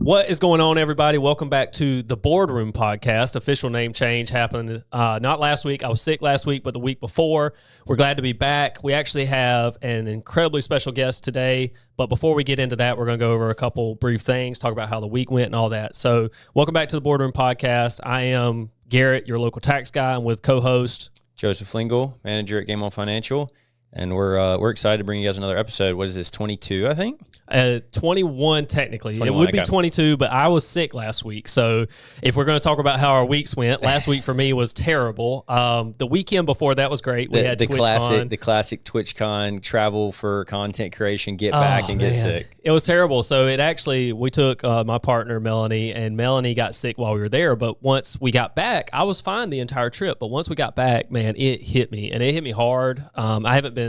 What is going on, everybody? Welcome back to the Boardroom Podcast. Official name change happened not last week. I was sick last week, but the week before. We're glad to be back. We actually have an incredibly special guest today. But before we get into that, we're going to go over a couple brief things, talk about how the week went and all that. So welcome back to the Boardroom Podcast. I am Garrett, your local tax guy. I'm with co-host Joseph Lingle, manager at Game On Financial. And we're excited to bring you guys another episode. What is this, 22, I think? 21 technically. 21, it would be okay. 22, but I was sick last week. So if we're going to talk about how our weeks went, last week for me was terrible. The weekend before that was great. We had the TwitchCon. the classic TwitchCon, travel for content creation, get back and get sick. It was terrible. So we took my partner, Melanie, and Melanie got sick while we were there. But once we got back, I was fine the entire trip. But once we got back, man, it hit me. And it hit me hard. I haven't been...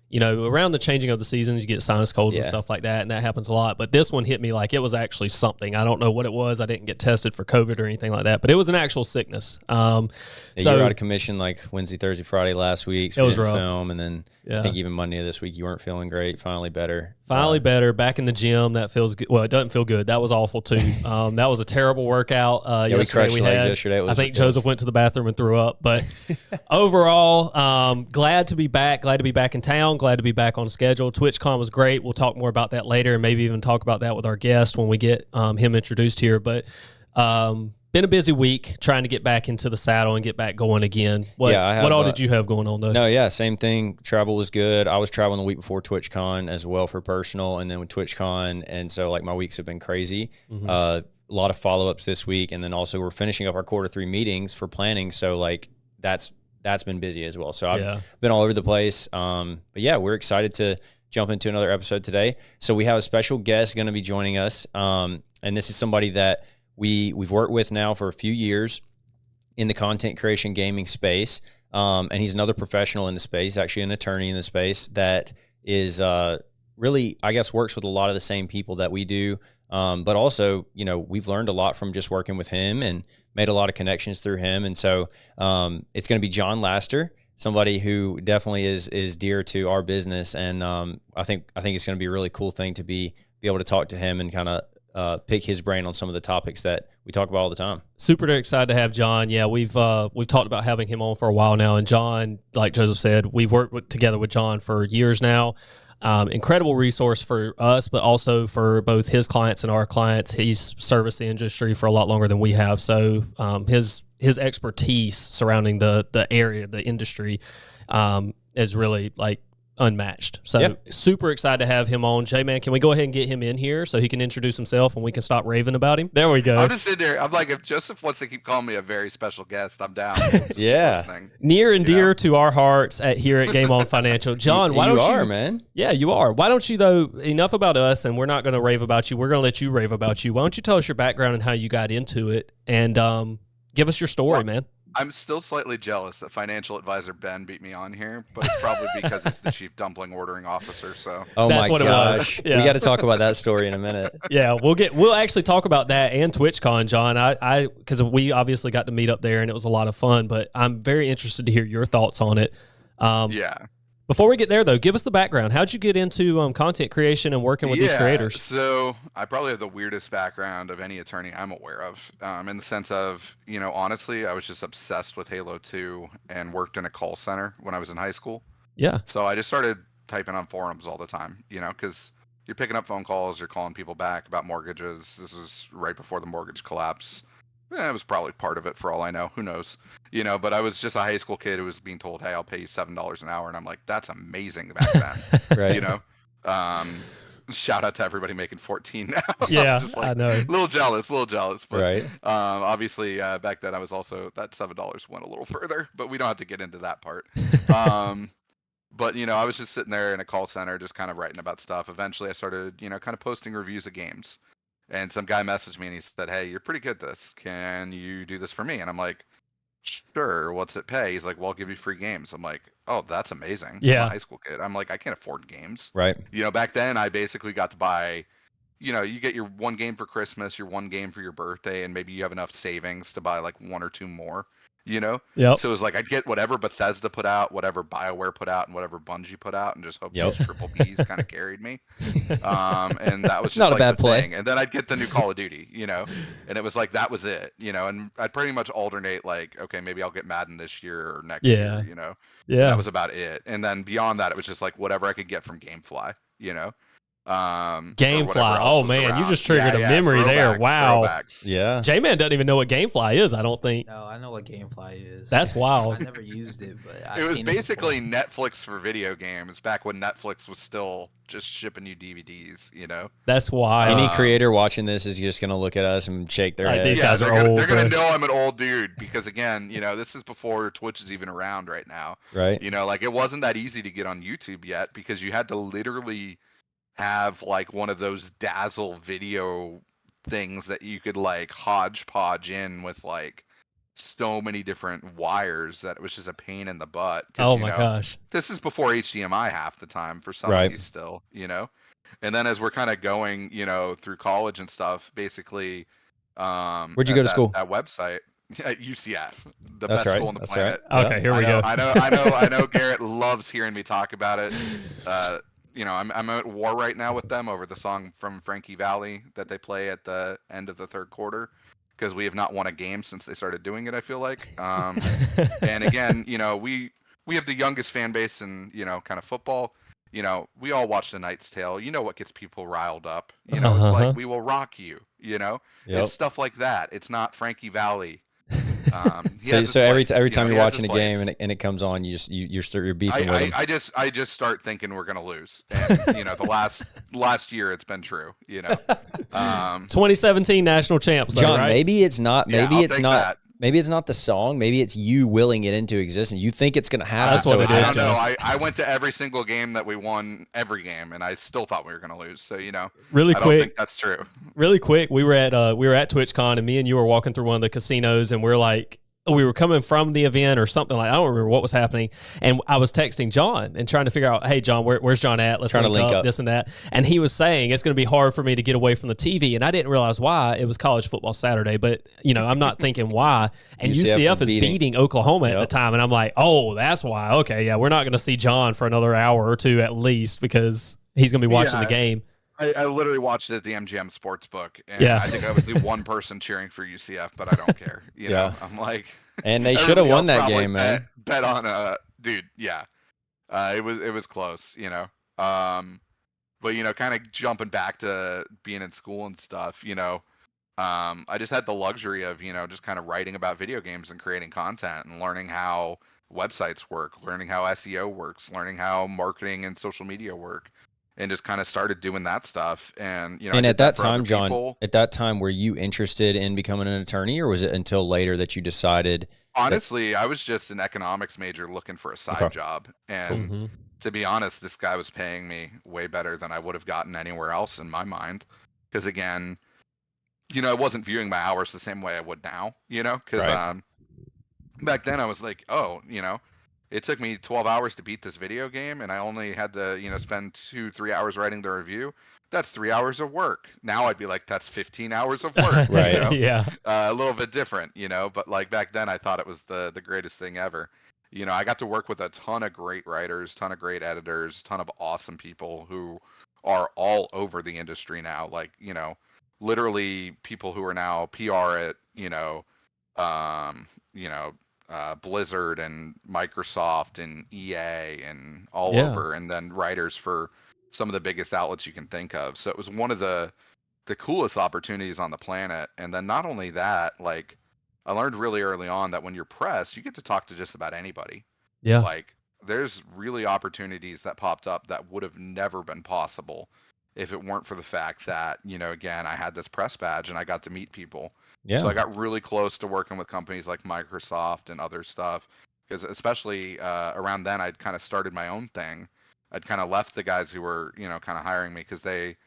around the changing of the seasons, you get sinus colds and stuff like that, and that happens a lot. But this one hit me like it was actually something. I don't know what it was. I didn't get tested for COVID or anything like that, but it was an actual sickness. So you were out of commission like Wednesday, Thursday, Friday last week. So it was we didn't rough. Film, and then I think even Monday of this week you weren't feeling great. Finally better. Better. Back in the gym. That feels good. Well, it doesn't feel good. That was awful too. That was a terrible workout. We crushed legs yesterday. I think Joseph went to the bathroom and threw up. But overall, glad to be back. Glad to be back in town. Glad to be back on schedule. TwitchCon was great. We'll talk more about that later, and maybe even talk about that with our guest when we get him introduced here. But been a busy week trying to get back into the saddle and get back going again. What all did you have going on though? No, same thing. Travel was good. I was traveling the week before TwitchCon as well for personal, and then with TwitchCon, and so like my weeks have been crazy. Mm-hmm. A lot of follow-ups this week, and then also we're finishing up our Q3 meetings for planning. So like that's been busy as well. So I've been all over the place. But yeah, we're excited to jump into another episode today. So we have a special guest going to be joining us, and this is somebody that we've worked with now for a few years in the content creation gaming space. And he's another professional in the space, actually an attorney in the space that is really, I guess, works with a lot of the same people that we do. But also, we've learned a lot from just working with him and made a lot of connections through him. And so it's going to be John Laster, somebody who definitely is dear to our business. And I think it's going to be a really cool thing to be able to talk to him and kind of pick his brain on some of the topics that we talk about all the time. Super excited to have John. Yeah, we've talked about having him on for a while now. And John, like Joseph said, we've worked together with John for years now. Incredible resource for us, but also for both his clients and our clients. He's serviced the industry for a lot longer than we have. So his expertise surrounding the area, the industry, is really like unmatched. So super excited to have him on. J-Man, can we go ahead and get him in here so he can introduce himself and we can stop raving about him? There we go. I'm just sitting there. I'm like, if Joseph wants to keep calling me a very special guest, I'm down. Near and dear to our hearts here at Game On Financial. John, why don't you? Man. Yeah, you are. Why don't you, though, enough about us, and we're not going to rave about you. We're going to let you rave about you. Why don't you tell us your background and how you got into it, and give us your story, man. I'm still slightly jealous that financial advisor Ben beat me on here, but it's probably because he's the chief dumpling ordering officer. So that's what gosh. It was. Yeah. We got to talk about that story in a minute. Yeah, we'll actually talk about that and TwitchCon, John. I because we obviously got to meet up there and it was a lot of fun. But I'm very interested to hear your thoughts on it. Before we get there, though, give us the background. How'd you get into content creation and working with these creators? So I probably have the weirdest background of any attorney I'm aware of, in the sense of, honestly, I was just obsessed with Halo 2 and worked in a call center when I was in high school. Yeah. So I just started typing on forums all the time, because you're picking up phone calls, you're calling people back about mortgages. This was right before the mortgage collapse. It was probably part of it for all I know. Who knows? But I was just a high school kid who was being told, hey, I'll pay you $7 an hour. And I'm like, that's amazing back then. Right. Shout out to everybody making 14 now. Yeah, just like, I know. A little jealous. But right. Obviously, back then I was also, that $7 went a little further, but we don't have to get into that part. But, I was just sitting there in a call center, just kind of writing about stuff. Eventually I started, kind of posting reviews of games. And some guy messaged me and he said, hey, you're pretty good at this. Can you do this for me? And I'm like, sure. What's it pay? He's like, well, I'll give you free games. I'm like, oh, that's amazing. Yeah. I'm a high school kid. I'm like, I can't afford games. Right. Back then I basically got to buy, you get your one game for Christmas, your one game for your birthday, and maybe you have enough savings to buy like one or two more. you know? Yep. So it was like I'd get whatever Bethesda put out, whatever BioWare put out, and whatever Bungie put out, and just hope those triple Bs kind of carried me. And that was just Not a like bad the play. thing. And then I'd get the new Call of Duty, you know, and it was like that was it, you know. And I'd pretty much alternate like, okay, maybe I'll get Madden this year or next Yeah. year, you know. Yeah. And that was about it. And then beyond that, it was just like whatever I could get from GameFly, you know. Or whatever GameFly. else Oh was man, you around. just triggered a Yeah, memory there. throwbacks, Wow. throwbacks. Yeah. J-Man doesn't even know what GameFly is, I don't think. No, I know what GameFly is. That's wild. I never used it, but I've It was seen basically it before. Netflix for video games back when Netflix was still just shipping you DVDs, you know. That's wild. Any creator watching this is just gonna look at us and shake their Like, head. these guys they're are gonna, old, They're gonna bro. know I'm an old dude because again, you know, this is before Twitch is even around right now. Right. You know, like it wasn't that easy to get on YouTube yet because you had to literally have like one of those Dazzle video things that you could like hodgepodge in with like so many different wires that it was just a pain in the butt. Oh You my know, gosh. this is before HDMI half the time for some Right. of these still, you know. And then as we're kind of going, you know, through college and stuff, basically, Where'd you go to school? That website, at UCF, the That's best right. school on the That's planet. right. Okay, Yeah. here we go. I know. Garrett loves hearing me talk about it. You know, I'm at war right now with them over the song from Frankie Valli that they play at the end of the third quarter because we have not won a game since they started doing it. I feel like. And again, you know, we have the youngest fan base in, you know, kind of football. You know, we all watch The Knight's Tale. You know what gets people riled up. You know, it's Uh-huh. like we will rock you. You know, Yep. it's stuff like that. It's not Frankie Valli. So every time you're watching a place. game and it comes on, you're beefing with them. I just start thinking we're gonna lose, and you know the last year it's been true. You know, 2017 national champs, though, John, right? maybe it's not. Yeah, Maybe I'll it's take not. that. Maybe it's not the song. Maybe it's you willing it into existence. You think it's gonna happen. That's what so it I is, don't know. John. I went to every single game that we won, every game, and I still thought we were gonna lose. So you know, Really I don't quick, think that's true. really quick. We were at TwitchCon, and me and you were walking through one of the casinos, and we're like, we were coming from the event or something like, I don't remember what was happening. And I was texting John and trying to figure out, hey, John, where's John at? Let's Trying to link up. this and that. And he was saying it's going to be hard for me to get away from the TV. And I didn't realize why. It was college football Saturday, but you know, I'm not thinking why. And UCF is beating Oklahoma at the time. And I'm like, oh, that's why. Okay. Yeah. We're not going to see John for another hour or two at least because he's going to be watching the game. I literally watched it at the MGM Sportsbook, and Yeah. I think I was the one person cheering for UCF, but I don't care. You know, I'm like, and they should have everybody won else that probably game, man. Bet on dude, yeah. It was close, you know. But you know, kind of jumping back to being in school and stuff, you know, I just had the luxury of, you know, just kind of writing about video games and creating content and learning how websites work, learning how SEO works, learning how marketing and social media work. And just kind of started doing that stuff, and you know. And I at did that for other time, John, people. at that time, were you interested in becoming an attorney, or was it until later that you decided? Honestly, I was just an economics major looking for a side job, and Mhm. to be honest, this guy was paying me way better than I would have gotten anywhere else in my mind. Because again, you know, I wasn't viewing my hours the same way I would now. You know, because Right. back then I was like, oh, you know, it took me 12 hours to beat this video game, and I only had to, you know, spend 2-3 hours writing the review. That's 3 hours of work. Now I'd be like, that's 15 hours of work. Right. You know? Yeah. A little bit different, you know, but like back then I thought it was the greatest thing ever. You know, I got to work with a ton of great writers, ton of great editors, ton of awesome people who are all over the industry now. Like, you know, literally people who are now PR at, you know, Blizzard and Microsoft and EA and all Yeah. over, and then writers for some of the biggest outlets you can think of. So it was one of the coolest opportunities on the planet. And then not only that, like I learned really early on that when you're press, you get to talk to just about anybody. Yeah. Like there's really opportunities that popped up that would have never been possible if it weren't for the fact that, you know, again, I had this press badge and I got to meet people. Yeah. So I got really close to working with companies like Microsoft and other stuff, because especially around then I'd kind of started my own thing. I'd kind of left the guys who were, you know, kind of hiring me because they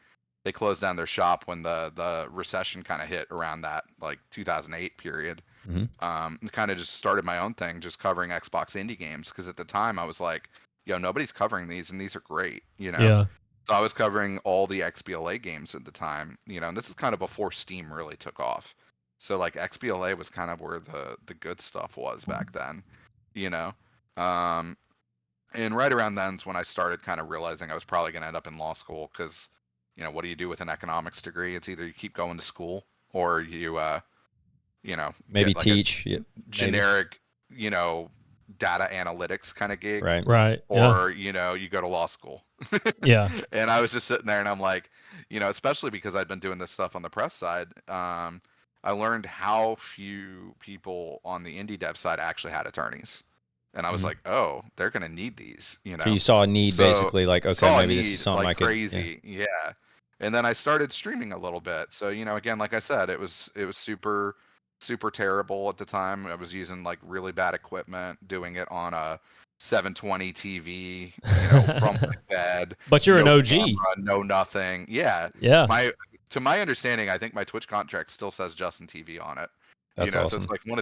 closed down their shop when the recession kind of hit around that like 2008 period. Mhm. And kind of just started my own thing, just covering Xbox indie games, because at the time I was like, yo, nobody's covering these, and these are great, you know. Yeah. So I was covering all the XBLA games at the time, you know, and this is kind of before Steam really took off. So like XBLA was kind of where the good stuff was back then, you know. Um, and right around then's when I started kind of realizing I was probably going to end up in law school because, what do you do with an economics degree? It's either you keep going to school or Maybe get like a teach. Yeah, maybe. generic, data analytics kind of gig, Right. Right. Yeah. or you go to law school. Yeah. And I was just sitting there and I'm like, especially because I'd been doing this stuff on the press side, I learned how few people on the indie dev side actually had attorneys. And I was Mhm. like, oh, they're going to need these, So you saw a need, So basically, like, okay, saw a maybe this is need something like I could. Yeah. crazy. Yeah. And then I started streaming a little bit. So, again, like I said, it was super, super terrible at the time. I was using like really bad equipment, doing it on a 720 TV, from my bed, But you're an no OG. camera, no nothing. Yeah. Yeah. To my understanding, I think my Twitch contract still says Justin TV on it. That's So it's awesome. like one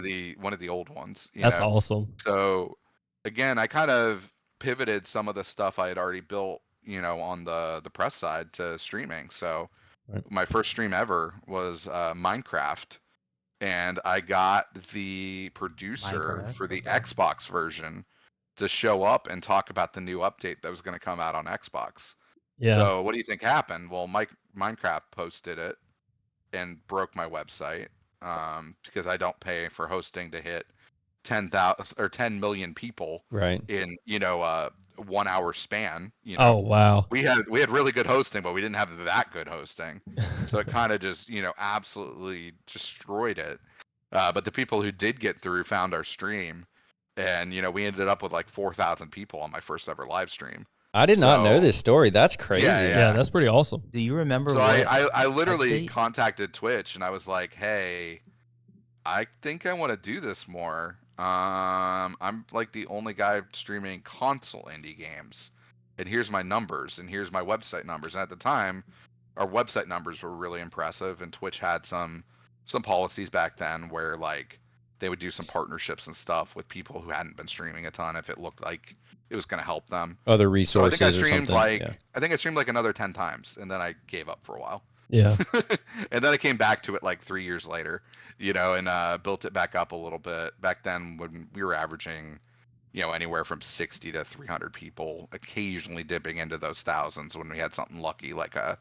of the old ones, That's awesome. So again, I kind of pivoted some of the stuff I had already built, on the press side to streaming. So Right. my first stream ever was Minecraft, and I got the producer Minecraft, for let's the go. Xbox version to show up and talk about the new update that was going to come out on Xbox. Yeah. So what do you think happened? Well, Minecraft posted it and broke my website, because I don't pay for hosting to hit 10,000 or 10 million people Right. in 1 hour span. Oh wow. We had really good hosting, but we didn't have that good hosting, so it kind of just absolutely destroyed it. But the people who did get through found our stream, and we ended up with like 4,000 people on my first ever live stream. I did not know So this story. That's yeah, crazy. Yeah, that's pretty awesome. Do you remember so what I literally update? contacted Twitch and I was like, hey, I think I want to do this more. I'm like the only guy streaming console indie games, and here's my numbers, and here's my website numbers. And at the time, our website numbers were really impressive, and Twitch had some policies back then where like they would do some partnerships and stuff with people who hadn't been streaming a ton if it looked like it was going to help them. Other So I think I resources or streamed something. like Yeah. I think I streamed like another 10 times, and then I gave up for a while. Yeah. And then I came back to it like 3 years later, and built it back up a little bit. Back then, when we were averaging, anywhere from 60 to 300 people, occasionally dipping into those thousands when we had something lucky like a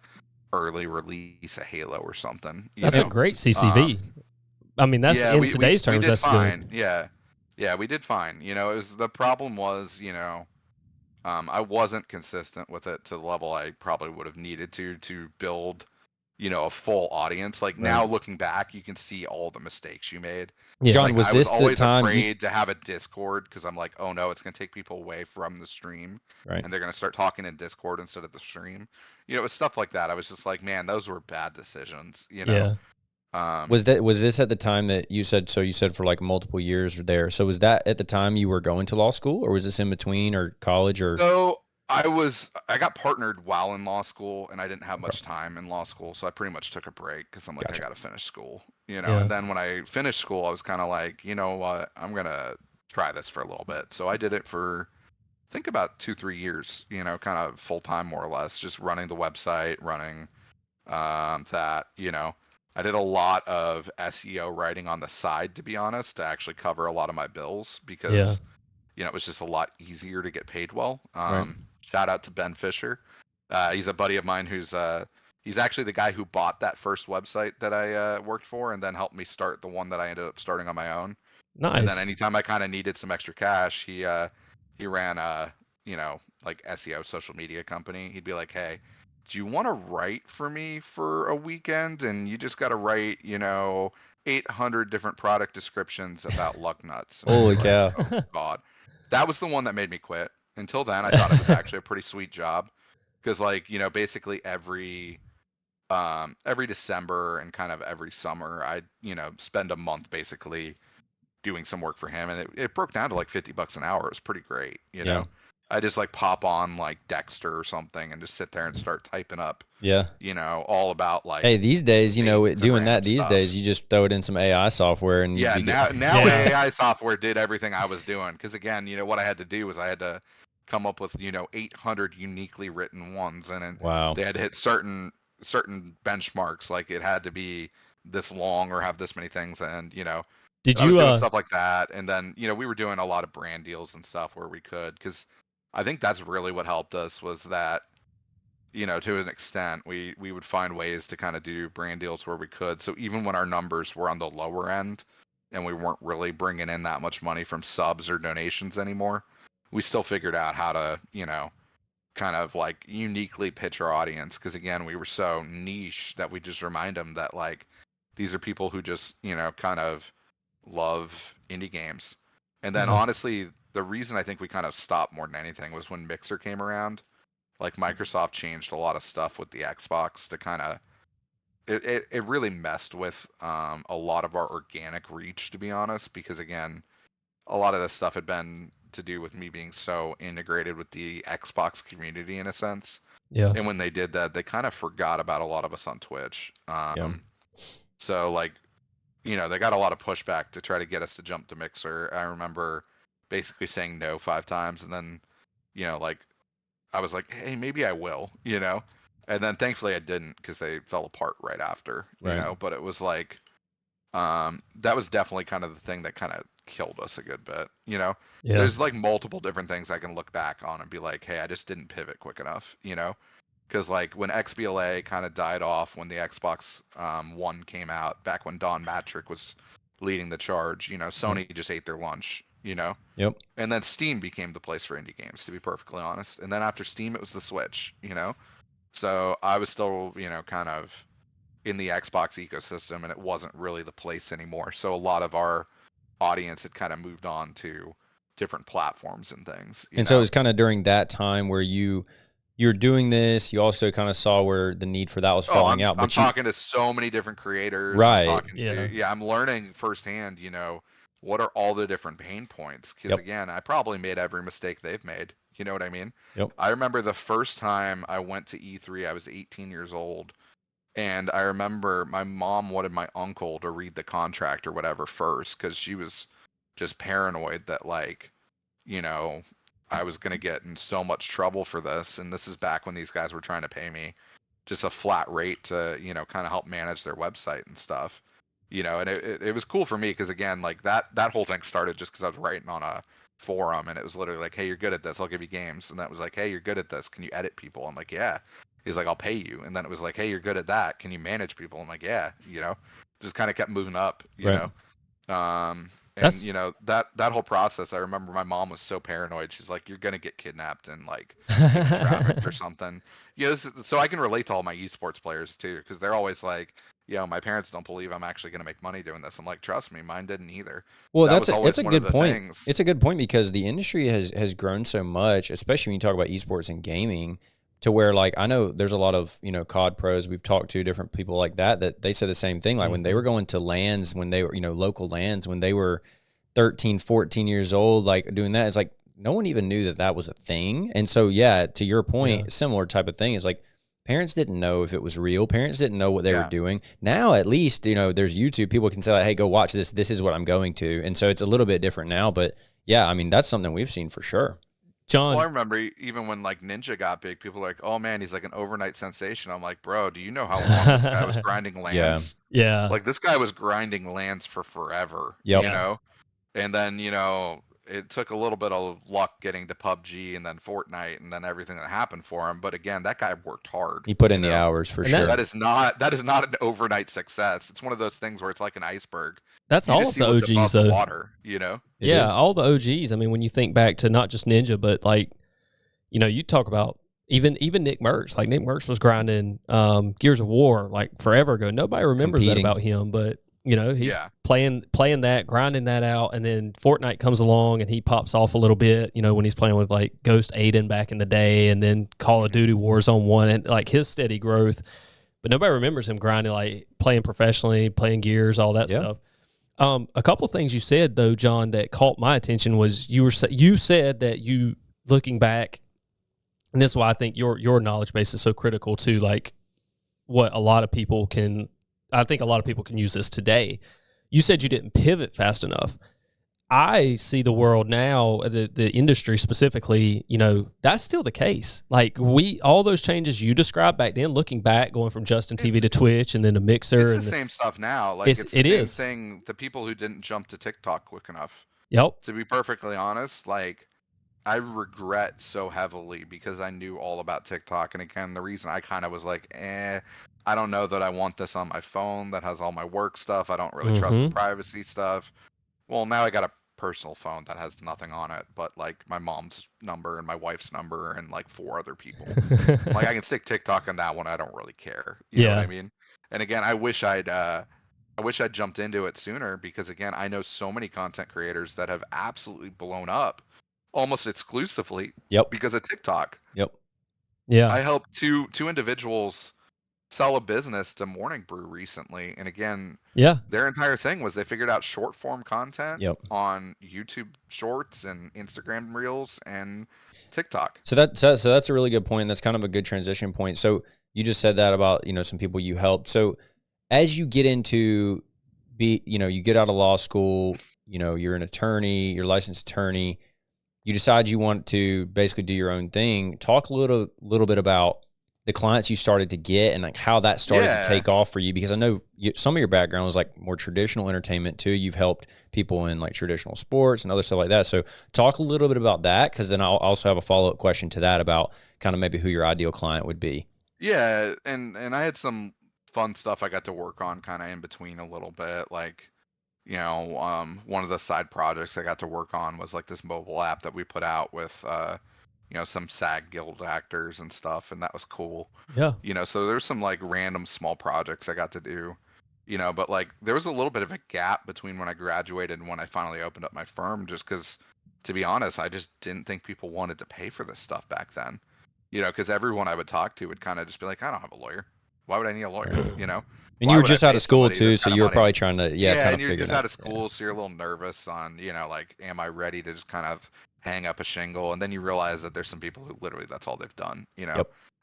early release of Halo or something. That's a great CCV. I mean, that's Yeah, in we today's terms, did that's fine. good. Yeah, we did fine. It was the problem was, I wasn't consistent with it to the level I probably would have needed to build, a full audience. Like now Right. looking back, you can see all the mistakes you made. Yeah. John, Like was I was this the always time you? afraid to have a Discord because I'm like, oh no, it's gonna take people away from the stream, Right. and they're gonna start talking in Discord instead of the stream. It was stuff like that. I was just like, man, those were bad decisions. Yeah. Was this at the time that you said? So you said for like multiple years there. So was that at the time you were going to law school, or was this in between, or college, or? So I got partnered while in law school, and I didn't have much time in law school, so I pretty much took a break because I'm like, Gotcha. I got to finish school, Yeah. And then when I finished school, I was kind of like, you know what, I'm gonna try this for a little bit. So I did it for I think about 2-3 years, kind of full time more or less, just running the website, running that, I did a lot of SEO writing on the side, to be honest, to actually cover a lot of my bills because Yeah. it was just a lot easier to get paid well. Right. Shout out to Ben Fisher. He's a buddy of mine who's he's actually the guy who bought that first website that I worked for and then helped me start the one that I ended up starting on my own. And then Nice. anytime I kind of needed some extra cash, he ran a like SEO social media company. He'd be like, hey, do you want to write for me for a weekend? And you just got to write 800 different product descriptions about luck nuts. And I'd be Holy like, cow! oh God. That was the one that made me quit. Until then, I thought it was actually a pretty sweet job because, like, basically every December and kind of every summer, I spend a month basically doing some work for him, and it broke down to like $50 an hour. It was pretty great, Yeah. I just like pop on like Dexter or something and just sit there and start typing up, Yeah. all about like. Hey, these days, things and doing that random these stuff. days, you just throw it in some AI software and Yeah, you'd be now Yeah. AI software did everything I was doing because again, what I had to do was I had to come up with 800 uniquely written ones, and then Wow. they had to hit certain benchmarks, like it had to be this long or have this many things, and Did I was you doing stuff like that, and then we were doing a lot of brand deals and stuff where we could, because I think that's really what helped us was that to an extent we would find ways to kind of do brand deals where we could. So even when our numbers were on the lower end and we weren't really bringing in that much money from subs or donations anymore, we still figured out how to kind of like uniquely pitch our audience, because again we were so niche that we just remind them that like these are people who just kind of love indie games. And then Yeah. honestly, the reason I think we kind of stopped more than anything was when Mixer came around. Like Microsoft changed a lot of stuff with the Xbox to kind of it really messed with a lot of our organic reach, to be honest, because again a lot of this stuff had been to do with me being so integrated with the Xbox community in a sense. Yeah. And when they did that, they kind of forgot about a lot of us on Twitch. Yeah. So like, they got a lot of pushback to try to get us to jump to Mixer. I remember basically saying no 5 times, and then, like I was like, hey, maybe I will, and then thankfully I didn't, because they fell apart right after, Right. but it was like, that was definitely kind of the thing that kind of killed us a good bit. Yeah. There's like multiple different things I can look back on and be like, hey, I just didn't pivot quick enough, because like when XBLA kind of died off, when the Xbox One came out, back when Don Matrick was leading the charge, Sony just ate their lunch, Yep. and then Steam became the place for indie games, to be perfectly honest. And then after Steam, it was the Switch, so I was still, kind of in the Xbox ecosystem, and it wasn't really the place anymore. So a lot of our audience had kind of moved on to different platforms and things. So it was kind of during that time where you're doing this. You also kind of saw where the need for that was falling out. But I'm talking to so many different creators. Right. I'm talking I'm learning firsthand, what are all the different pain points? Because again, I probably made every mistake they've made. You know what I mean? Yep. I remember the first time I went to E3, I was 18 years old. And I remember my mom wanted my uncle to read the contract or whatever first, because she was just paranoid that like, I was going to get in so much trouble for this. And this is back when these guys were trying to pay me just a flat rate to, kind of help manage their website and stuff. And it was cool for me, because again, like that whole thing started just because I was writing on a forum, and it was literally like, hey, you're good at this, I'll give you games. And that was like, hey, you're good at this, can you edit people? I'm like, yeah. He's like, I'll pay you. And then it was like, hey, you're good at that, can you manage people? I'm like, yeah. Just kind of kept moving up, you know. And that whole process, I remember my mom was so paranoid. She's like, you're gonna get kidnapped and like trafficked or something. So I can relate to all my esports players too, because they're always like, my parents don't believe I'm actually gonna make money doing this. I'm like, trust me, mine didn't either. Well, that's a good point. Things. It's a good point, because the industry has grown so much, especially when you talk about esports and gaming, to where like I know there's a lot of COD pros we've talked to, different people like that they said the same thing. Like when they were going to LANs, when they were local LANs, when they were 13, 14 years old, like doing that, it's like no one even knew that was a thing. And so to your point, similar type of thing is like parents didn't know if it was real. Parents didn't know what they were doing. Now at least there's YouTube. People can say like, hey, go watch this. This is what I'm going to. And so it's a little bit different now. But yeah, I mean that's something we've seen for sure. John. Well, I remember even when like Ninja got big, people were like, "Oh man, he's like an overnight sensation." I'm like, "Bro, do you know how long this guy was grinding lands? Yeah. Like this guy was grinding lands for forever. Yep. And then it took a little bit of luck getting to PUBG and then Fortnite and then everything that happened for him. But again, that guy worked hard. He put in the hours for sure. That is not an overnight success. It's one of those things where it's like an iceberg. That's all of the OGs, though. Water, all the OGs. I mean, when you think back to not just Ninja, but like, you talk about even Nick Merckx. Like Nick Merckx was grinding Gears of War like forever ago. Nobody remembers that about him, but he's playing that, grinding that out, and then Fortnite comes along and he pops off a little bit. When he's playing with like Ghost Aiden back in the day, and then Call of Duty Warzone 1, and like his steady growth. But nobody remembers him grinding, like playing professionally, playing Gears, all that stuff. A couple of things you said though, John, that caught my attention was you said that you, looking back, and this is why I think your knowledge base is so critical to like what a lot of people can. I think a lot of people can use this today. You said you didn't pivot fast enough. I see the world now, the industry specifically, that's still the case. Like all those changes you described back then, looking back, going from Justin TV to Twitch and then to Mixer. It's the same stuff now. Like it's the same thing. The people who didn't jump to TikTok quick enough. Yep. To be perfectly honest, like I regret so heavily because I knew all about TikTok. And again, the reason I kind of was like, I don't know that I want this on my phone that has all my work stuff. I don't really trust the privacy stuff. Well, now I got a personal phone that has nothing on it but like my mom's number and my wife's number and like 4 other people. Like I can stick TikTok on that one. I don't really care. You know what I mean? And again, I wish I'd jumped into it sooner because again, I know so many content creators that have absolutely blown up almost exclusively because of TikTok. Yep. Yeah. I helped two individuals sell a business to Morning Brew recently, and again, their entire thing was they figured out short form content on YouTube Shorts and Instagram Reels and TikTok. So that's a really good point. That's kind of a good transition point. So you just said that about some people you helped. So as you get into you get out of law school, you're an attorney, you're a licensed attorney, you decide you want to basically do your own thing. Talk a little bit about the clients you started to get and like how that started to take off for you, because I know some of your background was like more traditional entertainment too. You've helped people in like traditional sports and other stuff like that. So talk a little bit about that, because then I'll also have a follow-up question to that about kind of maybe who your ideal client would be. Yeah, and I had some fun stuff I got to work on kind of in between a little bit. Like, one of the side projects I got to work on was like this mobile app that we put out with some SAG Guild actors and stuff, and that was cool. Yeah. So there's some like random small projects I got to do, but like there was a little bit of a gap between when I graduated and when I finally opened up my firm, just because, to be honest, I just didn't think people wanted to pay for this stuff back then. Because everyone I would talk to would kind of just be like, I don't have a lawyer. Why would I need a lawyer? And you were just out of school too, so you were probably trying to, kind and of you're figure just it out. out of school, so you're a little nervous on, like, am I ready to just kind of hang up a shingle? And then you realize that there's some people who literally that's all they've done.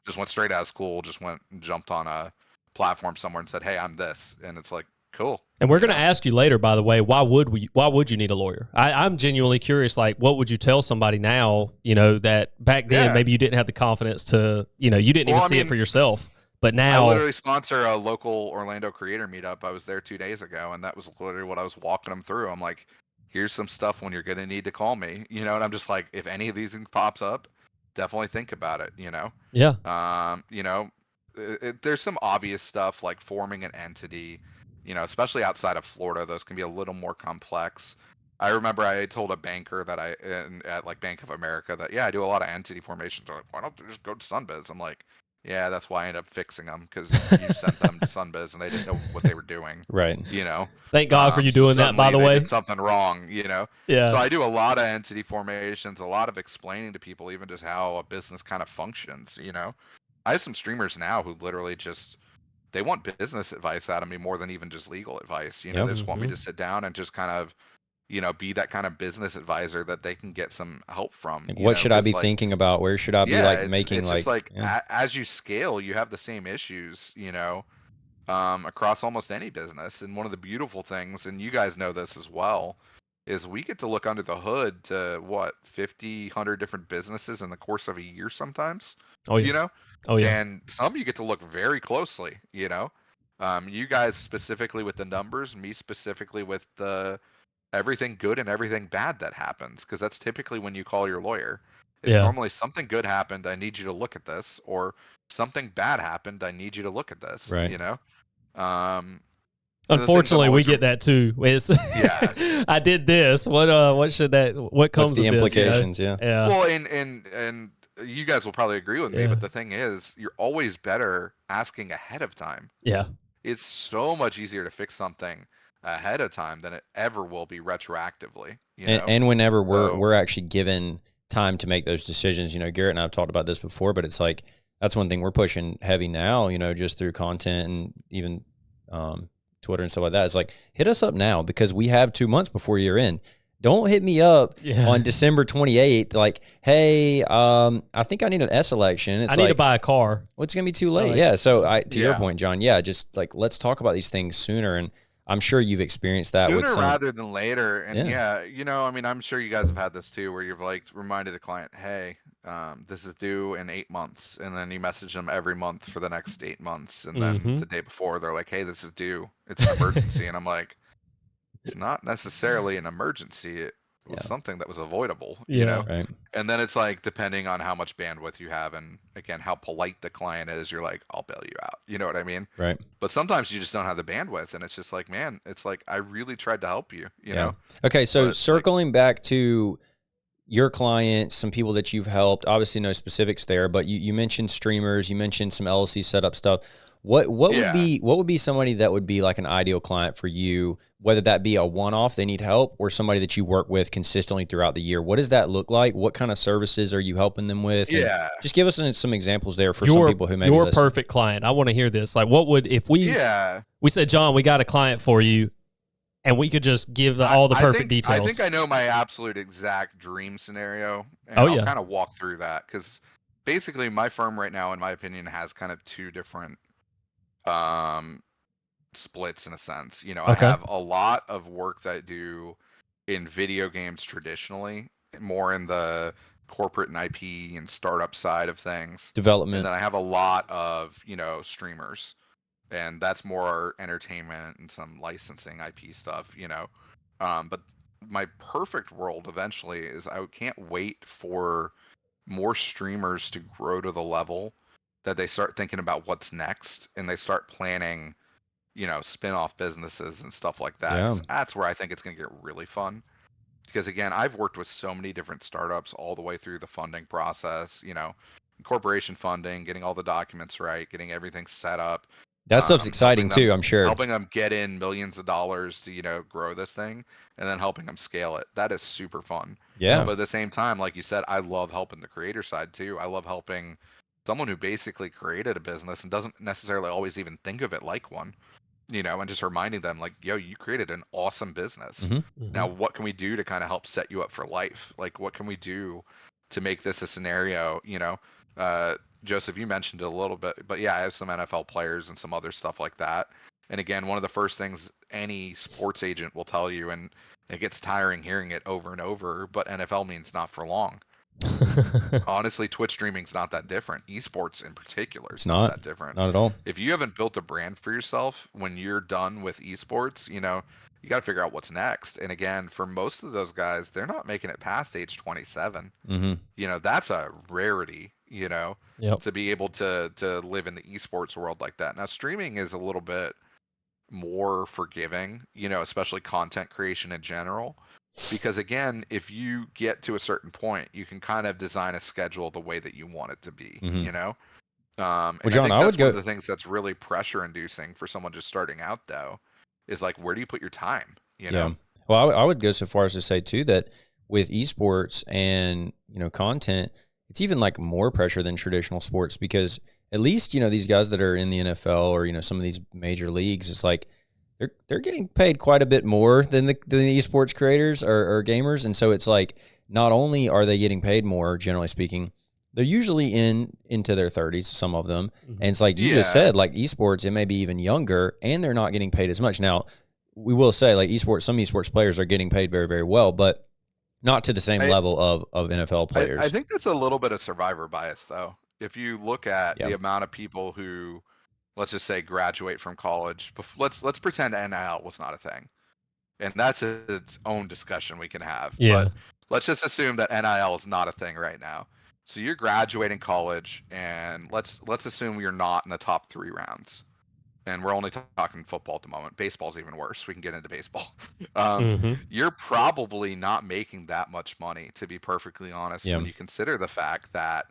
Just went straight out of school, just went and jumped on a platform somewhere and said, hey, I'm this, and it's like, cool. And we're going to ask you later, by the way, why would you need a lawyer? I'm genuinely curious, like, what would you tell somebody now, that back then maybe you didn't have the confidence to, you didn't even see it for yourself. But now I literally sponsor a local Orlando creator meetup. I was there 2 days ago, and that was literally what I was walking them through. I'm like, here's some stuff when you're going to need to call me, and I'm just like, if any of these things pops up, definitely think about it, Yeah. There's some obvious stuff like forming an entity, especially outside of Florida. Those can be a little more complex. I remember I told a banker that at like Bank of America that, I do a lot of entity formations. They're like, why don't you just go to Sunbiz? I'm like, yeah, that's why I ended up fixing them, because you sent them to Sunbiz and they didn't know what they were doing. Right. Thank God for you doing that, by the way. They did something wrong, Yeah. So I do a lot of entity formations, a lot of explaining to people even just how a business kind of functions, I have some streamers now who literally they want business advice out of me more than even just legal advice. They just want me to sit down and just kind of, be that kind of business advisor that they can get some help from. Like, what should I be thinking about? Where should I be making it's just like as you scale, you have the same issues, across almost any business. And one of the beautiful things, and you guys know this as well, is we get to look under the hood to 50, 100 different businesses in the course of a year sometimes. Oh yeah. Oh yeah. And some you get to look very closely, you guys specifically with the numbers, me specifically with the everything good and everything bad that happens, because that's typically when you call your lawyer. It's normally something good happened, I need you to look at this, or something bad happened, I need you to look at this. Right. Unfortunately, we get that too. I did this. What should that? What comes What's the with implications? This, Yeah. Well, and you guys will probably agree with me, but the thing is, you're always better asking ahead of time. Yeah. It's so much easier to fix something ahead of time than it ever will be retroactively. And whenever we're actually given time to make those decisions, Garrett and I have talked about this before, but it's like that's one thing we're pushing heavy now, just through content and even Twitter and stuff like that. It's like, hit us up now, because we have 2 months before you're in. Don't hit me up on December 28th. Like, hey, I think I need an S election. It's I need to buy a car. Well, it's going to be too late. So to your point, John, just like, let's talk about these things sooner. And I'm sure you've experienced that with Sooner some. rather than later. And Yeah. yeah, I mean, I'm sure you guys have had this too, where you've like reminded the client, hey, this is due in 8 months, and then you message them every month for the next 8 months, and then Mhm. the day before they're like, hey, this is due. It's an emergency, and I'm like, it's not necessarily an emergency. It was Yeah. something that was avoidable, Yeah. Right. And then it's like, depending on how much bandwidth you have and again, how polite the client is, you're like, I'll bail you out. You know what I mean? Right. But sometimes you just don't have the bandwidth and it's just like, man, it's like, I really tried to help you, you Yeah. know? Okay. So But like, circling back to your clients, some people that you've helped, obviously no specifics there, but you mentioned streamers, you mentioned some LLC setup stuff. What would Yeah. be somebody that would be like an ideal client for you, whether that be a one-off, they need help, or somebody that you work with consistently throughout the year? What does that look like? What kind of services are you helping them with? And yeah. just give us some examples there for some people who may be your listening. perfect client. I want to hear this. Like, what would if we Yeah. said, John, we got a client for you, and we could just give all the perfect I details. think I know my absolute exact dream scenario. And Oh, I'll yeah. kind of walk through that because basically my firm right now, in my opinion, has kind of two different um splits in a sense. You know, I Okay. have a lot of work that I do in video games traditionally, more in the corporate and IP and startup side of things. And Development. then I have a lot of, streamers. And that's more entertainment and some licensing IP stuff, But my perfect world eventually is I can't wait for more streamers to grow to the level that they start thinking about what's next and they start planning spin-off businesses and stuff like that. Yeah. 'Cause that's where I think it's going to get really fun. Because again, I've worked with so many different startups all the way through the funding process, corporation funding, getting all the documents right, getting everything set up, That stuff's exciting too, I'm sure. helping them get in millions of dollars to, grow this thing and then helping them scale it. That is super fun. Yeah. But at the same time, like you said, I love helping the creator side too. I love helping someone who basically created a business and doesn't necessarily always even think of it like one, and just reminding them like, yo, you created an awesome business. Mhm. Now, what can we do to kind of help set you up for life? Like, what can we do to make this a scenario? Joseph, you mentioned it a little bit, but yeah, I have some NFL players and some other stuff like that. And again, one of the first things any sports agent will tell you, and it gets tiring hearing it over and over, but NFL means not for long. Honestly, Twitch streaming's not that different. Esports in particular is not that different. Not at all. If you haven't built a brand for yourself when you're done with esports, you got to figure out what's next. And again, for most of those guys, they're not making it past age 27. Mm-hmm. That's a rarity, Yep. to be able to live in the esports world like that. Now, streaming is a little bit more forgiving, especially content creation in general. Because again, if you get to a certain point, you can kind of design a schedule the way that you want it to be, Mhm. And Well, John, I think I would that's one go. of the things that's really pressure inducing for someone just starting out though, is like, where do you put your time? Yeah. Well, I would go so far as to say too that with esports and content, it's even like more pressure than traditional sports because at least these guys that are in the NFL or some of these major leagues, it's like they're getting paid quite a bit more than the esports creators or gamers, and so it's like not only are they getting paid more, generally speaking, they're usually into their 30s, some of them, and it's like you just said, like esports, it may be even younger, and they're not getting paid as much. Now, we will say like some esports players are getting paid very, very well, but not to the same level of NFL players. I think that's a little bit of survivor bias though. If you look at the amount of people who, let's just say, graduate from college, let's pretend NIL was not a thing. And that's its own discussion we can have. Yeah. But let's just assume that NIL is not a thing right now. So you're graduating college, and let's assume you're not in the top 3 rounds. And we're only talking football at the moment. Baseball's even worse. We can get into baseball. You're probably not making that much money, to be perfectly honest, when you consider the fact that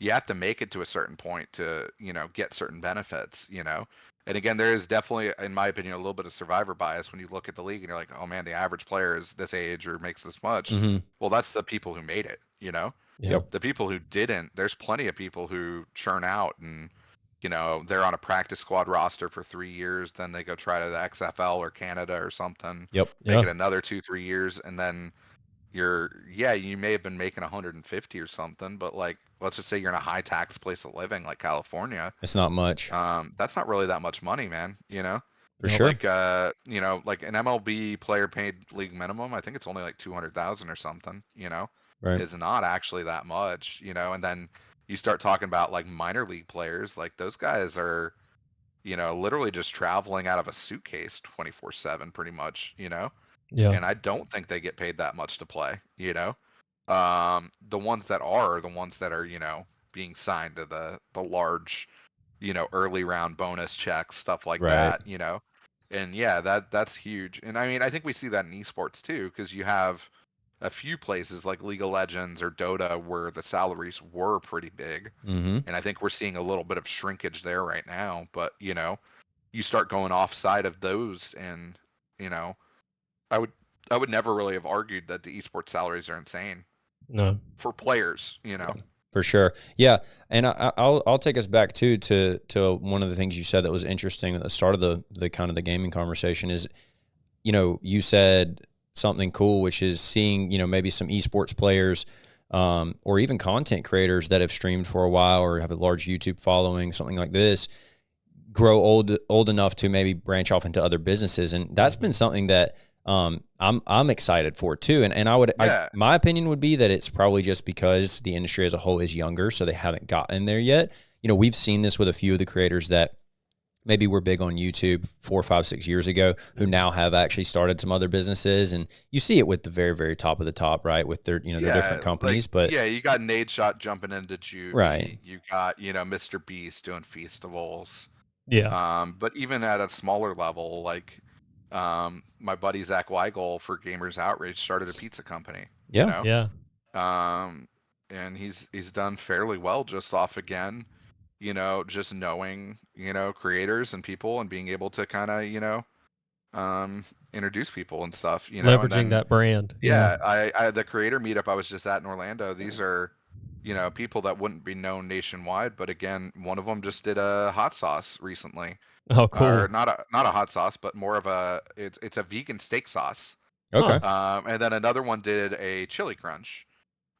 you have to make it to a certain point to, get certain benefits, And again, there is definitely, in my opinion, a little bit of survivor bias when you look at the league and you're like, oh man, the average player is this age or makes this much. Well, that's the people who made it, Yep. The people who didn't, there's plenty of people who churn out and, they're on a practice squad roster for 3 years, then they go try to the XFL or Canada or something, make it another 2-3 years, and then you may have been making 150 or something, but like, let's just say you're in a high tax place of living like California. It's not much. That's not really that much money, man, For Yep. sure. Like you know, like an MLB player paid league minimum, I think it's only like 200,000 or something, you know. Right. Is not actually that much, you know. And then you start talking about like minor league players, like those guys are, you know, literally just traveling out of a suitcase 24/7 pretty much, you know. Yeah. And I don't think they get paid that much to play, you know. The ones that are the ones that are, you know, being signed to the large, you know, early round bonus checks, stuff like Right. that, you know. And yeah, that's huge. And I mean, I think we see that in esports too, because you have a few places like League of Legends or Dota where the salaries were pretty big. Mm-hmm. And I think we're seeing a little bit of shrinkage there right now. But, you know, you start going offside of those and, you know, I would I would never really have argued that the esports salaries are insane No. for players, you know. For sure. Yeah. And I'll take us back too to one of the things you said that was interesting at the start of the kind of the gaming conversation is, you know, you said something cool, which is seeing, you know, maybe some esports players or even content creators that have streamed for a while or have a large YouTube following, something like this, grow old enough to maybe branch off into other businesses. And that's been something that I'm excited for too. And my opinion would be that it's probably just because the industry as a whole is younger, so they haven't gotten there yet. You know, we've seen this with a few of the creators that maybe were big on YouTube 4, 5, 6 years ago, who now have actually started some other businesses. And you see it with the very, very top of the top, right? With their, you know, their different companies. Like, but yeah, you got Nade Shot jumping into Juvie. Right. You got, you know, Mr. Beast doing festivals. Yeah. But even at a smaller level, like my buddy Zach Weigel for Gamers Outrage started a pizza company. Yeah. You know? Yeah. And he's done fairly well just off again, you know, just knowing, you know, creators and people and being able to kind of, you know, introduce people and stuff, you know. And Leveraging then that brand. yeah, I the creator meetup I was just at in Orlando, these are, you know, people that wouldn't be known nationwide, but again, one of them just did a hot sauce recently. Oh, cool. Or not a hot sauce, but more of a it's a vegan steak sauce. Okay. And then another one did a chili crunch.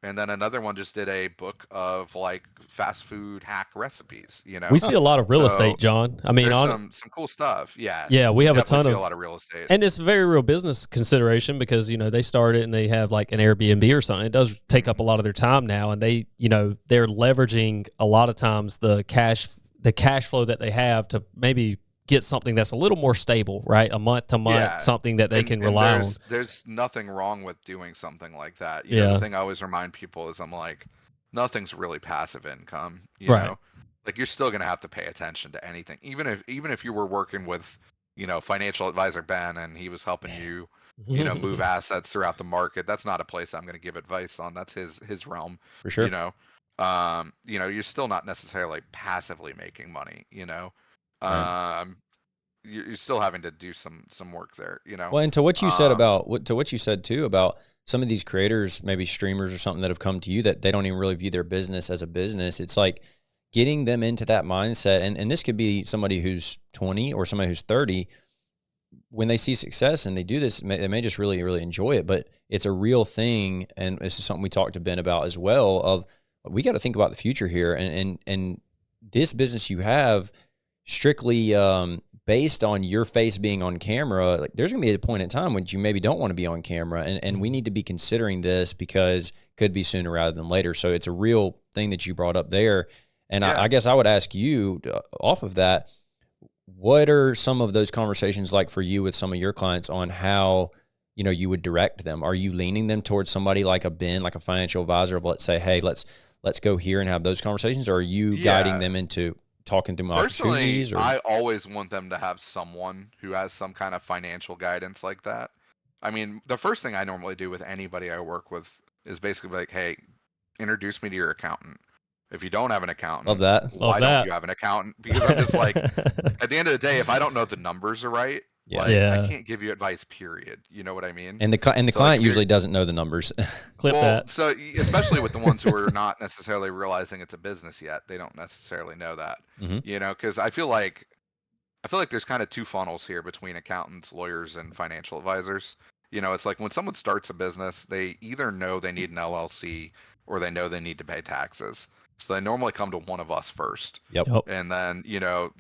And then another one just did a book of like fast food hack recipes, you know. We see a lot of real So, estate, John. I mean, there's some cool stuff. Yeah. yeah, we have a Definitely ton see of a lot of real estate. and it's a very real business consideration because, you know, they start it and they have like an Airbnb or something. It does take up a lot of their time now, and they, you know, they're leveraging a lot of times the cash flow that they have to maybe get something that's a little more stable, right? A month to month, Yeah. something that they can And rely on. there's nothing wrong with doing something like that. You know, Yeah. the thing I always remind people is I'm like, nothing's really passive income, you Right. know? Like you're still gonna have to pay attention to anything. Even if you were working with, you know, financial advisor Ben and he was helping you, you know, move assets throughout the market, that's not a place I'm gonna give advice on. That's his realm. For sure. You know. You know, you're still not necessarily passively making money, you know. Right. You're still having to do some work there, you know. Well, and to what you said about what you said too about some of these creators, maybe streamers or something that have come to you that they don't even really view their business as a business. It's like getting them into that mindset. And this could be somebody who's 20 or somebody who's 30. When they see success and they do this, they may just really, really enjoy it, but it's a real thing. And this is something we talked to Ben about as well, of we got to think about the future here. And this business you have strictly, based on your face being on camera, like there's gonna be a point in time when you maybe don't want to be on camera, and we need to be considering this because it could be sooner rather than later. So it's a real thing that you brought up there, and Yeah. I guess I would ask you off of that, what are some of those conversations like for you with some of your clients on how, you know, you would direct them? Are you leaning them towards somebody like a Ben, like a financial advisor of, let's say, hey, let's go here and have those conversations, or are you guiding them into talking through Personally, opportunities? Or I always want them to have someone who has some kind of financial guidance like that. I mean, the first thing I normally do with anybody I work with is basically like, hey, introduce me to your accountant. If you don't have an accountant, Love that. why don't you have an accountant? Because I'm just like, at the end of the day, if I don't know the numbers are right, Yeah. like, Yeah. I can't give you advice, period. You know what I mean? And the So, like, client if you're- usually doesn't know the numbers. Clip well, that. so especially with the ones who are not necessarily realizing it's a business yet, they don't necessarily know that. Mhm. You know, because I feel like there's kind of two funnels here between accountants, lawyers, and financial advisors. You know, it's like when someone starts a business, they either know they need an LLC or they know they need to pay taxes. So they normally come to one of us first. Yep. Yep. And then, you know,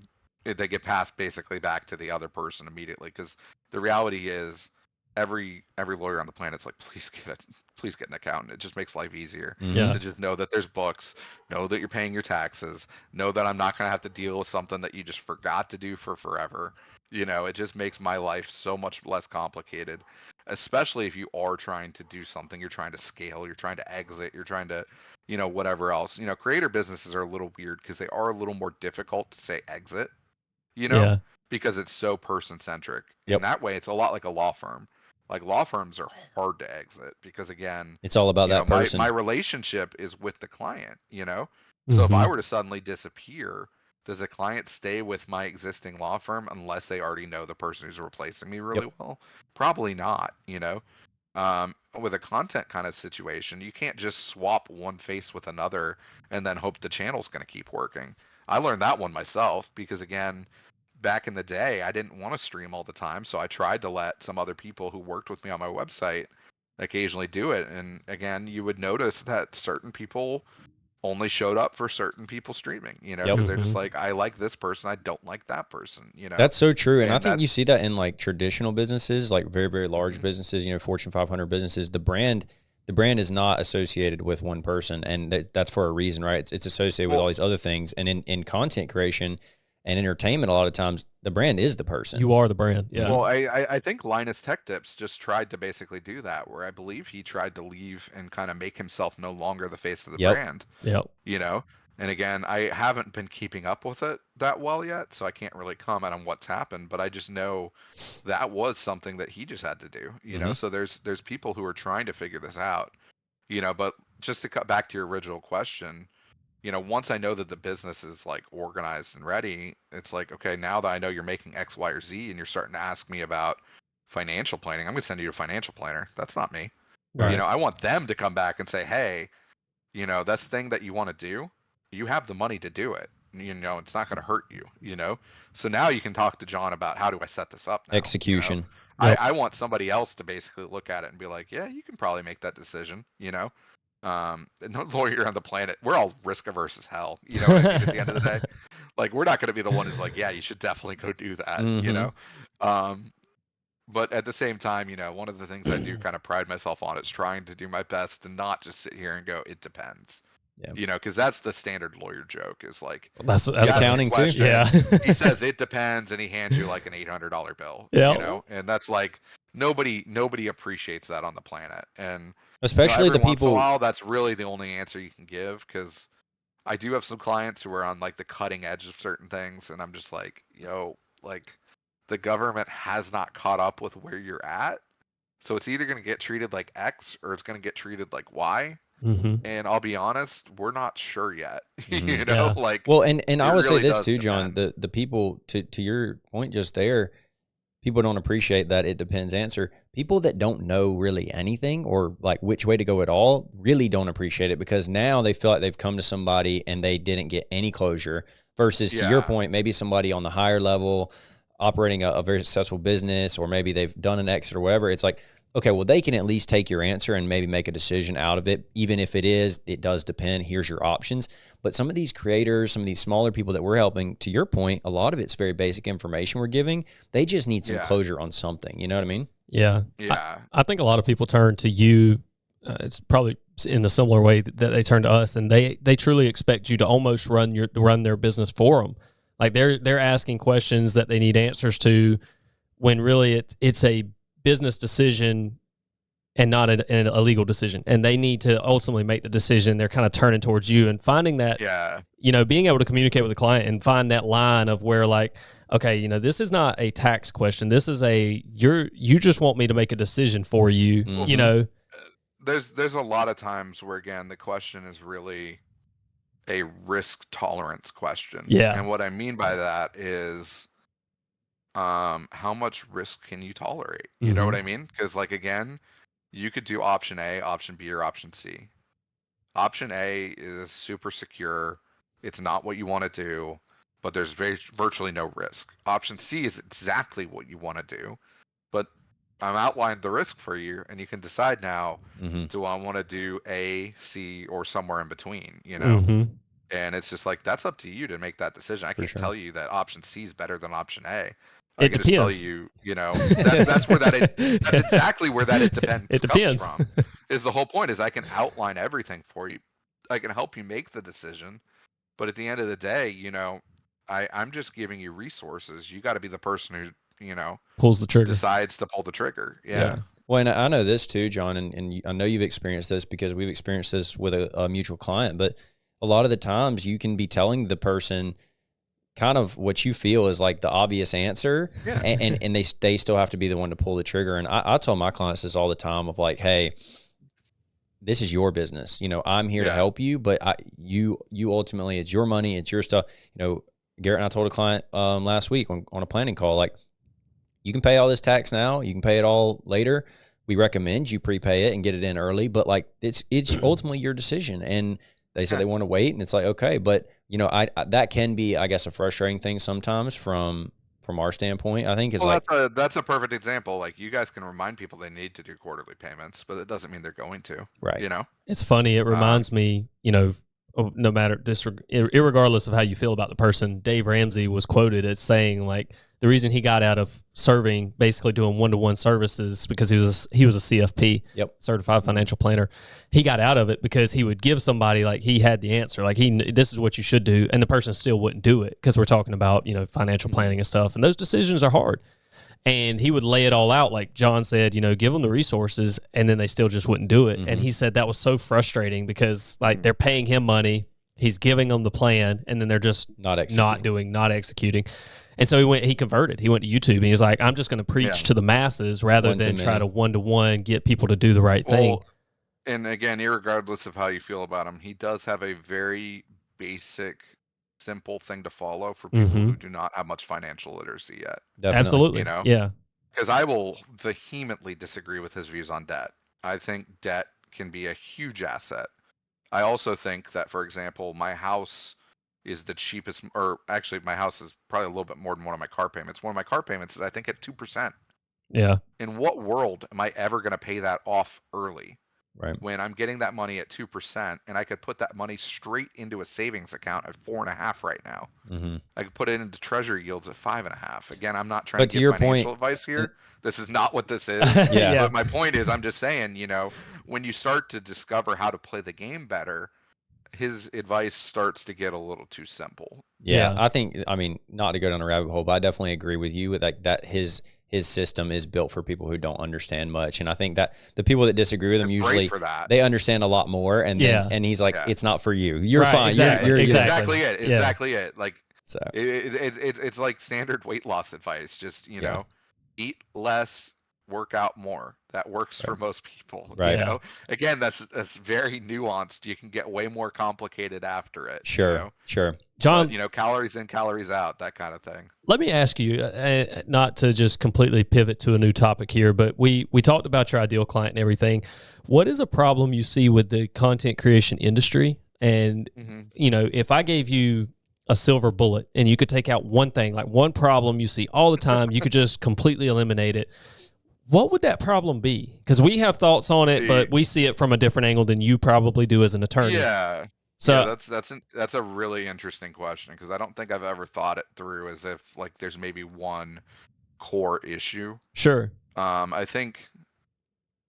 they get passed basically back to the other person immediately. Because the reality is, every lawyer on the planet's like, please get an accountant. It just makes life easier Yeah. to just know that there's books, know that you're paying your taxes, know that I'm not gonna have to deal with something that you just forgot to do for forever. It just makes my life so much less complicated, especially if you are trying to do something, you're trying to scale, you're trying to exit, you're trying to, whatever else. Creator businesses are a little weird because they are a little more difficult to say exit, Yeah. because it's so person centric. Yep. In that way, it's a lot like a law firm. Like law firms are hard to exit because again, It's all about that person. my relationship is with the client, So if I Mhm. were to suddenly disappear, does the client stay with my existing law firm unless they already know the person who's replacing me really well? Probably not, With a content kind of situation, you can't just swap one face with another and then hope the channel's going to keep working. I learned that one myself because again, back in the day, I didn't want to stream all the time, so I tried to let some other people who worked with me on my website occasionally do it. And again, you would notice that certain people only showed up for certain people streaming, because they're just Mhm. like, I like this person, I don't like that person, That's so true. And I And think you that's see that in like traditional businesses, like very, very large Mhm. businesses, Fortune 500 businesses. The brand is not associated with one person. And that's for a reason, right? It's associated with all Well, these other things. And in content creation and entertainment, a lot of times the brand is the person. You are the brand. Yeah. Well, I think Linus Tech Tips just tried to basically do that, where I believe he tried to leave and kind of make himself no longer the face of the Yep. brand, Yep. And again, I haven't been keeping up with it that well yet, so I can't really comment on what's happened, but I just know that was something that he just had to do, Mhm. So there's people who are trying to figure this out, but just to cut back to your original question, once I know that the business is like organized and ready, it's like, okay, now that I know you're making X, Y, or Z and you're starting to ask me about financial planning, I'm going to send you a financial planner. That's not me. Right. I want them to come back and say, hey, that's thing that you want to do, you have the money to do it. It's not going to hurt you, So now you can talk to John about how do I set this up now? Execution. Yep. I want somebody else to basically look at it and be like, yeah, you can probably make that decision, no lawyer on the planet, we're all risk averse as hell. You know what I mean? At the end of the day, like we're not going to be the one who's like, yeah, you should definitely go do that, Mhm. Um, but at the same time, one of the things I do kind of pride myself on is trying to do my best and not just sit here and go, it depends. Yeah. Because that's the standard lawyer joke is like, That's you ask a accounting too. question, Yeah. he says it depends, and he hands you like an $800 bill. Yeah. And that's like nobody appreciates that on the planet. And Especially every the once in a people. while, that's really the only answer you can give because I do have some clients who are on like the cutting edge of certain things, and I'm just like, like the government has not caught up with where you're at, so it's either going to get treated like X or it's going to get treated like Y. Mm-hmm. And I'll be honest, we're not sure yet. Mhm. Yeah. Like Well, and it I would say really this does too, John. depend. The people, to your point just there, people don't appreciate that it depends answer. People that don't know really anything or like which way to go at all really don't appreciate it because now they feel like they've come to somebody and they didn't get any closure. Versus to your Yeah. point, maybe somebody on the higher level operating a very successful business, or maybe they've done an exit or whatever. It's like, okay, well, they can at least take your answer and maybe make a decision out of it, even if it does depend. Here's your options. But some of these creators, some of these smaller people that we're helping, to your point, a lot of it's very basic information we're giving. They just need some Yeah. closure on something. You know what I mean? Yeah. Yeah. I think a lot of people turn to you. It's probably in the similar way that they turn to us, and they truly expect you to almost run their business for them. Like they're asking questions that they need answers to, when really it's a business decision and not a legal decision, and they need to ultimately make the decision. They're kind of turning towards you and finding that, Yeah. being able to communicate with the client and find that line of where like, okay, this is not a tax question. This is you just want me to make a decision for you, Mhm. There's a lot of times where again the question is really a risk tolerance question. Yeah. And what I mean by that is how much risk can you tolerate? You know what I mean? Because like again, you could do option A, option B, or option C. Option A is super secure. It's not what you want to do, but there's virtually no risk. Option C is exactly what you want to do, but I'm outlined the risk for you, and you can decide now, Mhm. do I want to do A, C, or somewhere in between, Mm-hmm. And it's just like, that's up to you to make that decision. I For can't sure. tell you that option C is better than option A. I It can just tell depends. you, that's where that's exactly where that it depends It comes depends. from. Is the whole point is I can outline everything for you. I can help you make the decision. But at the end of the day, I'm just giving you resources. You got to be the person who, Pulls the trigger. decides to pull the trigger. Yeah. Well, and I know this too, John, and I know you've experienced this because we've experienced this with a mutual client, but a lot of the times you can be telling the person kind of what you feel is like the obvious answer, Yeah. and they still have to be the one to pull the trigger. And I tell my clients this all the time of like, hey, this is your business. I'm here to Yeah. help you, but you ultimately, it's your money, it's your stuff. Garrett and I told a client last week on a planning call, like, you can pay all this tax now, you can pay it all later. We recommend you prepay it and get it in early, but like it's ultimately your decision. And they said they want to wait, and it's like, okay, but I that can be, I guess, a frustrating thing sometimes from our standpoint. I think is Well, like, that's a perfect example. Like, you guys can remind people they need to do quarterly payments, but it doesn't mean they're going to. right. It's funny. It reminds me, no matter irregardless of how you feel about the person, Dave Ramsey was quoted as saying, like, the reason he got out of serving, basically doing one-to-one services, because he was a CFP, Yep. certified financial planner. He got out of it because he would give somebody, like, he had the answer, like, this is what you should do, and the person still wouldn't do it, because we're talking about financial planning and stuff, and those decisions are hard. And he would lay it all out, like John said, give them the resources, and then they still just wouldn't do it. And he said that was so frustrating because, like, they're paying him money, he's giving them the plan, and then they're just not executing. And so he converted. He went to YouTube, and he was like, I'm just going to preach to the masses rather than try to one-to-one get people to do the right thing. And again, irregardless of how you feel about him, he does have a very basic, simple thing to follow for people who do not have much financial literacy yet. Definitely. Absolutely. Yeah. Because I will vehemently disagree with his views on debt. I think debt can be a huge asset. I also think that, for example, my house is the cheapest, or actually my house is probably a little bit more than one of my car payments. One of my car payments is, I think, at 2%. Yeah. In what world am I ever going to pay that off early? Right. When I'm getting that money at 2%, and I could put that money straight into a savings account at 4.5 right now. Mm-hmm. I could put it into treasury yields at 5.5. Again, I'm not trying to give your financial point, advice here. This is not what this is. Yeah. But my point is, I'm just saying, when you start to discover how to play the game better, his advice starts to get a little too simple. Yeah. I think, not to go down a rabbit hole, but I definitely agree with you with like that his system is built for people who don't understand much. And I think that the people that disagree with him usually they understand a lot more. And and he's like, it's not for you. You're fine. Exactly. You're exactly it. Exactly it. Like, so it's like standard weight loss advice. Just, eat less, work out more. That works for most people. Right. Again, that's very nuanced. You can get way more complicated after it. Sure. John, but, calories in, calories out, that kind of thing. Let me ask you, not to just completely pivot to a new topic here, but we talked about your ideal client and everything. What is a problem you see with the content creation industry? And, if I gave you a silver bullet and you could take out one thing, like one problem you see all the time, you could just completely eliminate it, what would that problem be? Because we have thoughts on it, but we see it from a different angle than you probably do as an attorney. Yeah. So that's a really interesting question, because I don't think I've ever thought it through as if like there's maybe one core issue. Sure. I think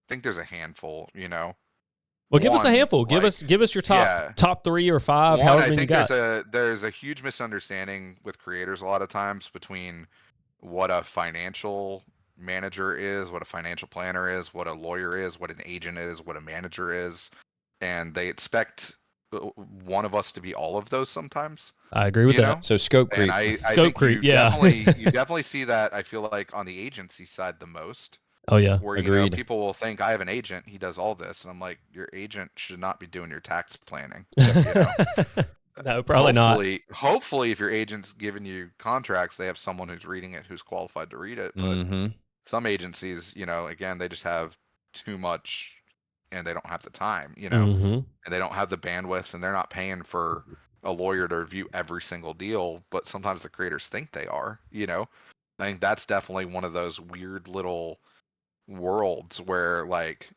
there's a handful. Well, give us a handful. Give us your top 3 or 5. However many you got. There's a huge misunderstanding with creators a lot of times between what a financial manager is, what a financial planner is, what a lawyer is, what an agent is, what a manager is, and they expect one of us to be all of those sometimes. I agree with that. So scope creep. I scope creep, you definitely see that, I feel like, on the agency side the most. Oh yeah. Where people will think, I have an agent, he does all this, and I'm like, your agent should not be doing your tax planning. No, probably not. Hopefully, if your agent's giving you contracts, they have someone who's reading it, who's qualified to read it. But some agencies, again, they just have too much, and they don't have the time, and they don't have the bandwidth, and they're not paying for a lawyer to review every single deal. But sometimes the creators think they are. I think that's definitely one of those weird little worlds where, like,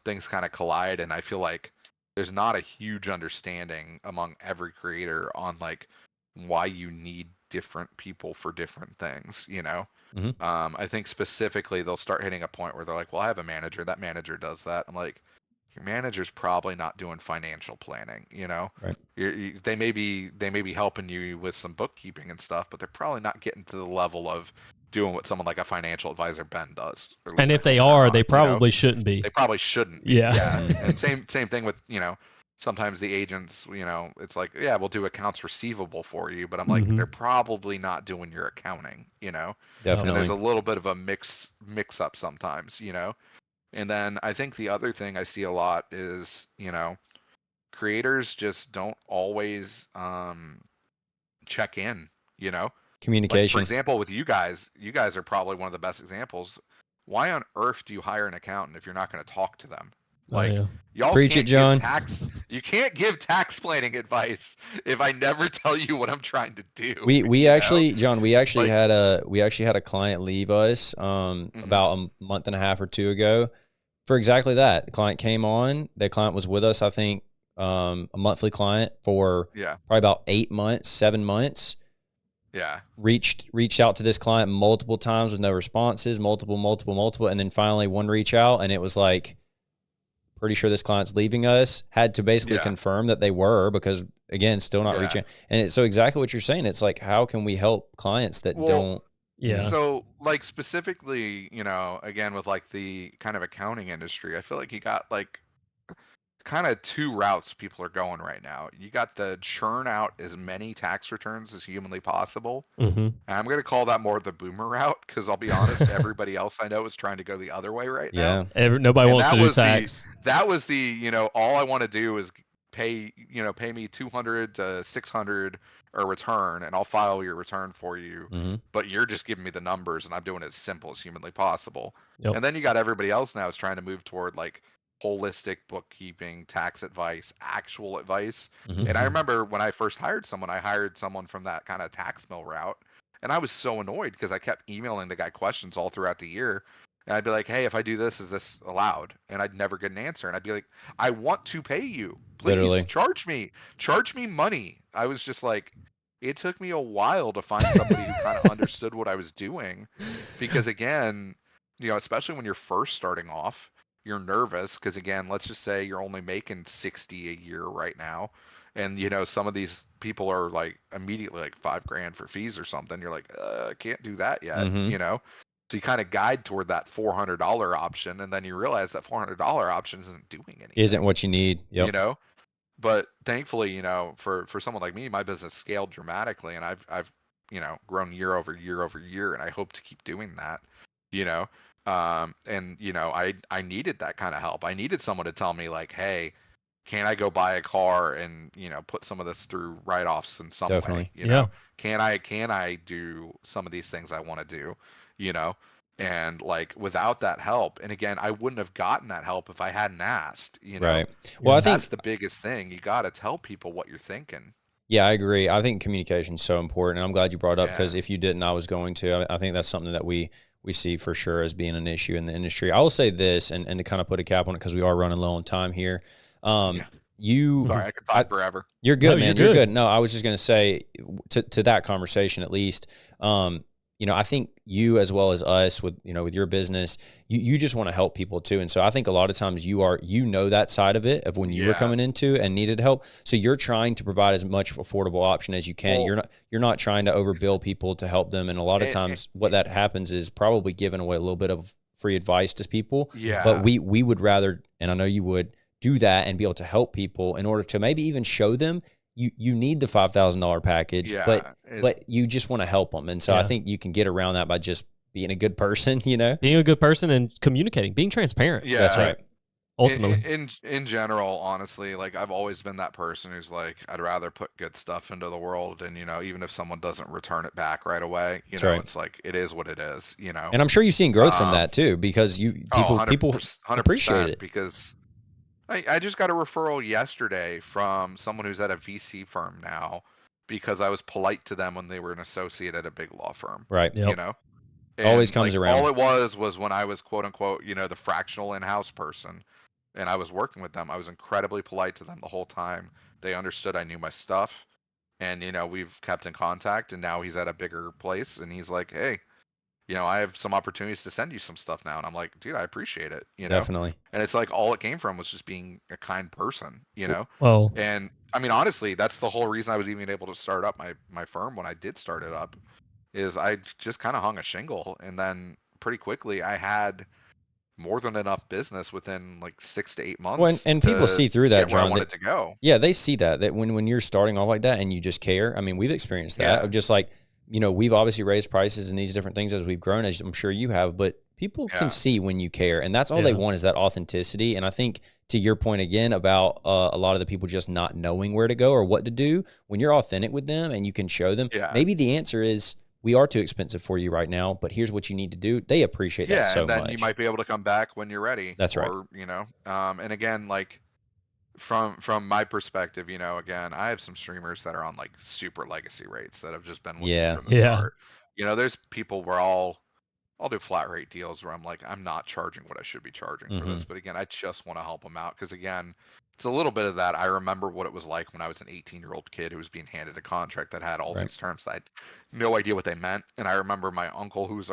things kind of collide, and I feel like there's not a huge understanding among every creator on like why you need different people for different things, you know. Mhm. I think specifically they'll start hitting a point where they're like, well, I have a manager, that manager does that. I'm like, your manager's probably not doing financial planning, you know. Right. They may be helping you with some bookkeeping and stuff, but they're probably not getting to the level of doing what someone like a financial advisor Ben does. Or at And least I if they hope they're are, not, they you know? probably shouldn't be. They probably shouldn't be. Yeah. Yeah. And same thing with, you know, sometimes the agents, you know, it's like, yeah, we'll do accounts receivable for you, but I'm like, Mhm. they're probably not doing your accounting, you know. And Definitely. there's a little bit of a mix up sometimes, you know. And then I think the other thing I see a lot is, you know, creators just don't always check in, you know. Like for Communication. example, with you guys are probably one of the best examples. Why on earth do you hire an accountant if you're not going to talk to them? Like yeah. y'all Preach can't it, John. give tax. You can't give tax planning advice if I never tell you what I'm trying to do. We you know? actually, John, we actually Like- had a client leave us about a month and a half or two ago for exactly that. The client came on. The client was with us, I think, a monthly client for Yeah. probably about 8 months, 7 months. Yeah. Reached out to this client multiple times with no responses, multiple, and then finally one reach out, and it was like, pretty sure this client's leaving us. Had to basically Yeah. confirm that they were, because again, still not Yeah. reaching. And it's so exactly what you're saying. It's like, how can we help clients that Well, don't? Yeah. So, like specifically, you know, again with like the kind of accounting industry, I feel like you got like kind of two routes people are going right now. You got the churn out as many tax returns as humanly possible. Mm-hmm. And I'm going to call that more the boomer route because I'll be honest, everybody else I know is trying to go the other way right now. Nobody And wants that to do was tax. that was the, you know, all I want to do is pay me 200 to 600 a return and I'll file your return for you. Mm-hmm. But you're just giving me the numbers and I'm doing it as simple as humanly possible. Yep. And then you got everybody else now is trying to move toward like holistic bookkeeping, tax advice, actual advice. Mm-hmm. And I remember when I first hired someone, I hired someone from that kind of tax mill route. And I was so annoyed because I kept emailing the guy questions all throughout the year. And I'd be like, hey, if I do this, is this allowed? And I'd never get an answer. And I'd be like, I want to pay you. Please Literally. charge me money. I was just like, it took me a while to find somebody who kind of understood what I was doing. Because again, you know, especially when you're first starting off, you're nervous because again, let's just say you're only making 60 a year right now. And you know, some of these people are like immediately like $5,000 for fees or something. You're like, I can't do that yet, Mhm. you know? So you kind of guide toward that $400 option, and then you realize that $400 option isn't doing anything. Isn't what you need. Yep. You know? But thankfully, you know, for someone like me, my business scaled dramatically, and I've you know grown year over year over year, and I hope to keep doing that. You know, and you know, I needed that kind of help. I needed someone to tell me like, hey, can I go buy a car and you know put some of this through write-offs in some way? Definitely. You know, can I do some of these things I want to do? You know, and like without that help, and again, I wouldn't have gotten that help if I hadn't asked. You know, Right. Well, I think that's the biggest thing. You got to tell people what you're thinking. Yeah, I agree. I think communication is so important, and I'm glad you brought it up because Yeah. if you didn't, I was going to. I think that's something that we see for sure as being an issue in the industry. I will say this, and to kind of put a cap on it because we are running low on time here. Yeah. You, Sorry, I could talk forever. You're good, No, man. you're You're good. good. No, I was just going to say to that conversation at least. You know, I think you as well as us with your business, you just want to help people too. And so I think a lot of times you know that side of it of when you were Yeah. coming into and needed help. So you're trying to provide as much affordable option as you can. Well- You're not trying to overbill people to help them. And a lot of times what that happens is probably giving away a little bit of free advice to people. Yeah. But we would rather, and I know you would, do that and be able to help people in order to maybe even show them you need the $5,000 package, Yeah, but you just want to help them. And so I Yeah. think you can get around that by just being a good person, you know? Being a good person and communicating, being transparent. Yeah. That's right. Ultimately. In general, honestly, like I've always been that person who's like, I'd rather put good stuff into the world, and you know, even if someone doesn't return it back right away, you That's know, right. it's like it is what it is, you know. And I'm sure you've seen growth from that too, because people 100%, appreciate it. because I just got a referral yesterday from someone who's at a VC firm now because I was polite to them when they were an associate at a big law firm. Right. Yep. You know, Always And, comes like, around. All it was when I was quote unquote, you know, the fractional in-house person. and I was working with them, I was incredibly polite to them the whole time. They understood I knew my stuff, and we've kept in contact, and now he's at a bigger place, and he's like, hey, I have some opportunities to send you some stuff now. And I'm like, dude, I appreciate it. Definitely. And it's like all it came from was just being a kind person. Well, And I mean, honestly, that's the whole reason I was even able to start up my firm when I did start it up, is I just kind of hung a shingle. And then pretty quickly I had more than enough business within like 6 to 8 months. Well, and people see through that, get where I John. wanted to go. Yeah, they see that when you're starting off like that and you just care. I mean, we've experienced that. Yeah. Just like, we've obviously raised prices and these different things as we've grown, as I'm sure you have, but people can see when you care, and that's all they want, is that authenticity. And I think, to your point again about a lot of the people just not knowing where to go or what to do, when you're authentic with them and you can show them, maybe the answer is, we are too expensive for you right now, but here's what you need to do. They appreciate that so much. And then you might be able to come back when you're ready. That's right. Or, and again, like, from my perspective, again, I have some streamers that are on like super legacy rates that have just been with me from the start. There's people where I'll do flat rate deals where I'm like, I'm not charging what I should be charging for this. But again, I just want to help them out, because again, it's a little bit of that. I remember what it was like when I was an 18-year-old kid who was being handed a contract that had all these terms that I had no idea what they meant. And I remember my uncle, who's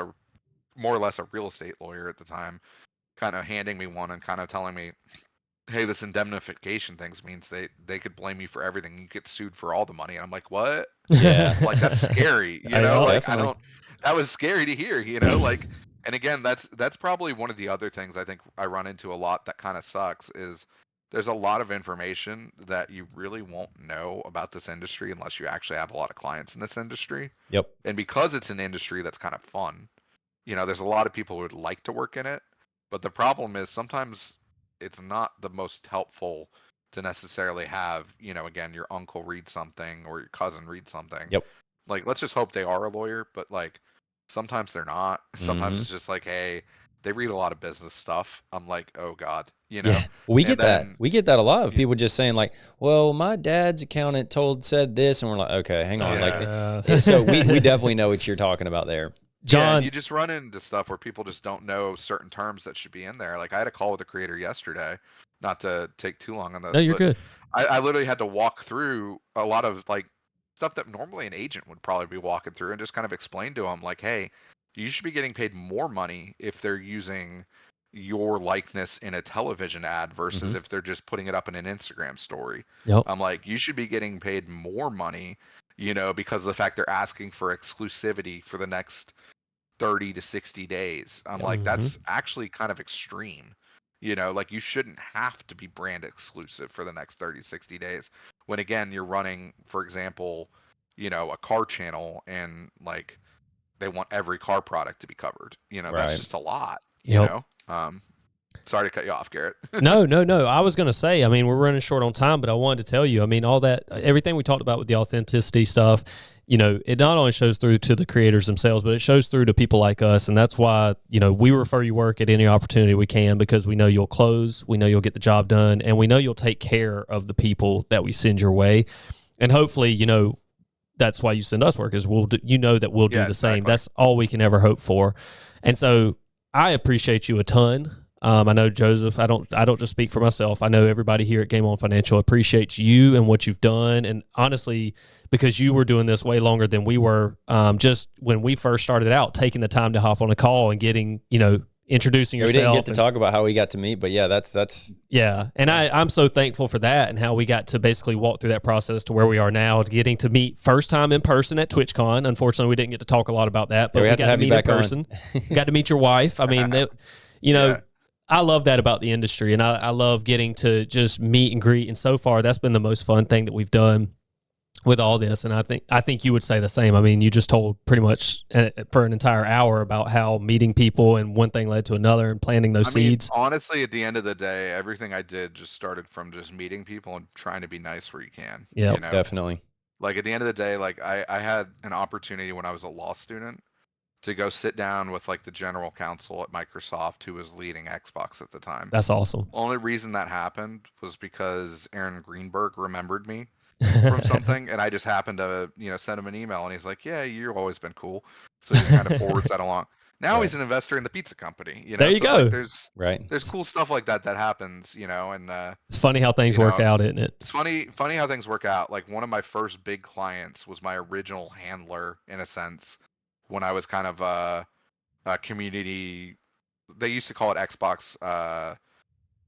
more or less a real estate lawyer at the time, kind of handing me one and kind of telling me, hey, this indemnification things means they could blame you for everything. You get sued for all the money. And I'm like, what? Yeah. Like, that's scary. That was scary to hear, like, and again, that's probably one of the other things I think I run into a lot that kind of sucks, is there's a lot of information that you really won't know about this industry unless you actually have a lot of clients in this industry. Yep. And because it's an industry that's kind of fun, there's a lot of people who would like to work in it. But the problem is sometimes it's not the most helpful to necessarily have, again, your uncle read something or your cousin read something. Yep. Like, let's just hope they are a lawyer, but like, sometimes they're not. Sometimes it's just like, hey, they read a lot of business stuff. I'm like, oh God, Yeah, we get that. We get that a lot of people just saying like, well, my dad's accountant said this, and we're like, okay, hang on. Like, so we definitely know what you're talking about there. John, you just run into stuff where people just don't know certain terms that should be in there. Like, I had a call with a creator yesterday, not to take too long on this. No, you're good. I literally had to walk through a lot of like stuff that normally an agent would probably be walking through, and just kind of explain to them like, hey, you should be getting paid more money if they're using your likeness in a television ad versus if they're just putting it up in an Instagram story. Yep. I'm like, you should be getting paid more money, because of the fact they're asking for exclusivity for the next 30 to 60 days. I'm like, that's actually kind of extreme. Like, you shouldn't have to be brand exclusive for the next 30, 60 days. When again, you're running, for example, a car channel, and like, they want every car product to be covered. That's just a lot. Sorry to cut you off, Garrett. No. I was going to say, I mean, we're running short on time, but I wanted to tell you, I mean, all that, everything we talked about with the authenticity stuff, it not only shows through to the creators themselves, but it shows through to people like us. And that's why, we refer you work at any opportunity we can, because we know you'll close, we know you'll get the job done, and we know you'll take care of the people that we send your way. And hopefully, that's why you send us work, is that we'll do the same. That's all we can ever hope for. And so I appreciate you a ton. I know Joseph, I don't just speak for myself. I know everybody here at Game On Financial appreciates you and what you've done. And honestly, because you were doing this way longer than we were, just when we first started out, taking the time to hop on a call and getting, introducing yourself. We didn't get to talk about how we got to meet, but yeah, that's yeah. And I'm so thankful for that, and how we got to basically walk through that process to where we are now, getting to meet first time in person at TwitchCon. Unfortunately, we didn't get to talk a lot about that, but we got to meet in person. Got to meet your wife. I mean, I love that about the industry, and I love getting to just meet and greet. And so far, that's been the most fun thing that we've done with all this. And I think you would say the same. I mean, you just told pretty much for an entire hour about how meeting people and one thing led to another and planting those seeds. Honestly, at the end of the day, everything I did just started from just meeting people and trying to be nice where you can. Yeah, definitely. Like, at the end of the day, like, I had an opportunity when I was a law student to go sit down with like the general counsel at Microsoft, who was leading Xbox at the time. That's awesome. Only reason that happened was because Aaron Greenberg remembered me from something, and I just happened to send him an email, and he's like, yeah, you've always been cool. So he kind of forwards that along. Now Right. he's an investor in the pizza company. There you go. Like, Right. there's cool stuff like that happens, and It's funny how things work out, isn't it? it's funny how things work out. Like, one of my first big clients was my original handler, in a sense, when I was kind of a community. They used to call it Xbox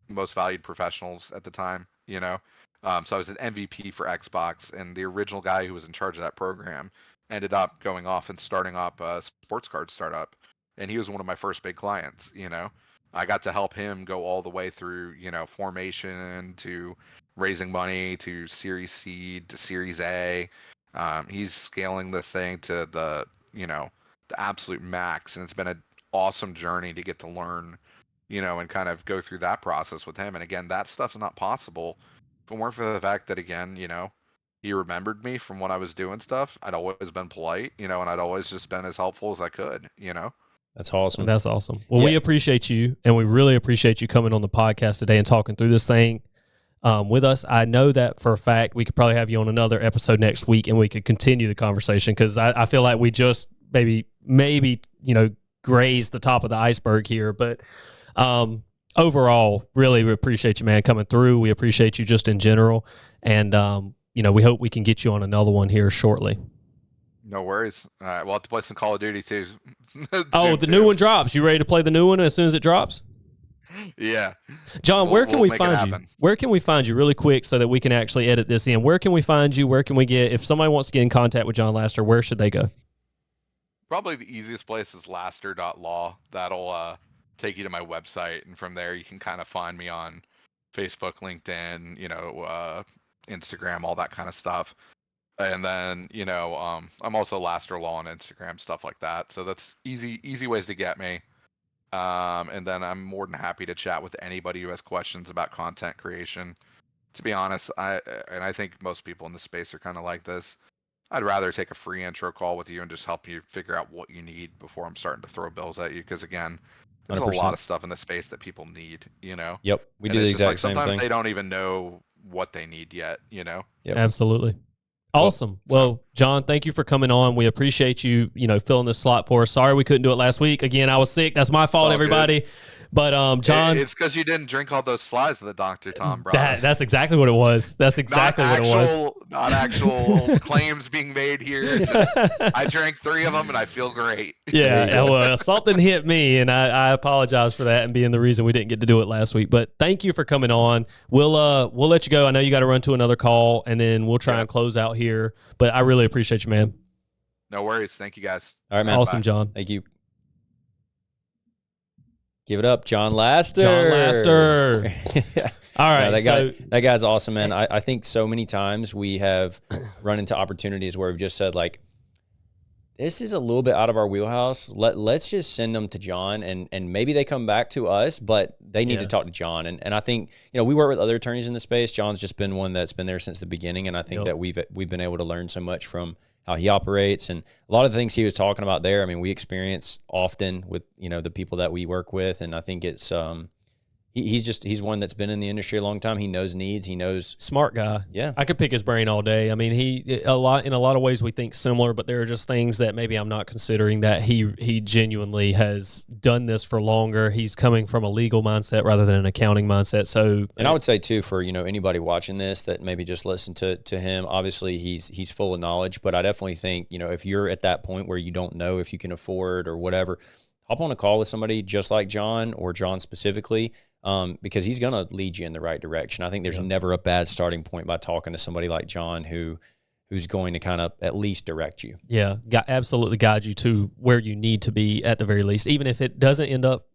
most valued professionals at the time. So I was an MVP for Xbox, and the original guy who was in charge of that program ended up going off and starting up a sports card startup, and he was one of my first big clients. I got to help him go all the way through, formation to raising money to Series C to Series A. He's scaling this thing to the absolute max, and it's been an awesome journey to get to learn, and kind of go through that process with him. And again, that stuff's not possible if it weren't for the fact that, again, he remembered me from when I was doing stuff. I'd always been polite, and I'd always just been as helpful as I could. That's awesome. That's awesome. Well, we appreciate you, and we really appreciate you coming on the podcast today and talking through this thing with us. I know that for a fact we could probably have you on another episode next week, and we could continue the conversation, because I feel like we just maybe grazed the top of the iceberg here. But overall, really we appreciate you, man, coming through. We appreciate you just in general, and we hope we can get you on another one here shortly. No worries. All right, we'll have to play some Call of Duty too. Oh, the new one drops. You ready to play the new one as soon as it drops? Yeah. John, where can we make it find you? happen. Where can we find you really quick so that we can actually edit this in? Where can we find you? Where can we if somebody wants to get in contact with John Laster, where should they go? Probably the easiest place is laster.law. That'll take you to my website, and from there you can kind of find me on Facebook, LinkedIn, Instagram, all that kind of stuff. And then, I'm also Laster Law on Instagram, stuff like that. So that's easy ways to get me. And then I'm more than happy to chat with anybody who has questions about content creation. To be honest, I think most people in the space are kind of like this. I'd rather take a free intro call with you and just help you figure out what you need before I'm starting to throw bills at you. Because again, there's 100%. a lot of stuff in the space that people need, Yep. We And do the it's just exact same sometimes thing. they don't even know what they need yet, Yep. Absolutely. Awesome. Well, John, thank you for coming on. We appreciate you, filling this slot for us. Sorry we couldn't do it last week. Again, I was sick. That's my fault, everybody. But John, it's because you didn't drink all those slides that Dr. Tom brought. that's exactly what it was. That's exactly what it was. Not actual claims being made here. I drank 3 of them and I feel great. Yeah, well, something hit me, and I apologize for that and being the reason we didn't get to do it last week. But thank you for coming on. We'll let you go. I know you got to run to another call, and then we'll try and close out here. But I really appreciate you, man. No worries. Thank you, guys. All right, man. Awesome, Bye. John. Thank you. Give it up, John Laster. John Laster. All right. That guy's awesome, man. I think so many times we have run into opportunities where we've just said, like, this is a little bit out of our wheelhouse. Let's just send them to John, and maybe they come back to us, but they need to talk to John. And I think, we work with other attorneys in the space. John's just been one that's been there since the beginning, and I think that we've been able to learn so much from how he operates, and a lot of the things he was talking about there. I mean, we experience often with the people that we work with, and I think it's he's one that's been in the industry a long time. He knows needs. He knows. Smart guy. Yeah. I could pick his brain all day. I mean, in a lot of ways we think similar, but there are just things that maybe I'm not considering that he genuinely has done this for longer. He's coming from a legal mindset rather than an accounting mindset. So, and I would say too, for anybody watching this that maybe just listen to him, obviously he's full of knowledge, but I definitely think, if you're at that point where you don't know if you can afford or whatever, hop on a call with somebody just like John, or John specifically. Because he's going to lead you in the right direction. I think there's never a bad starting point by talking to somebody like John who's going to kind of at least direct you. Yeah, absolutely guide you to where you need to be at the very least, even if it doesn't end up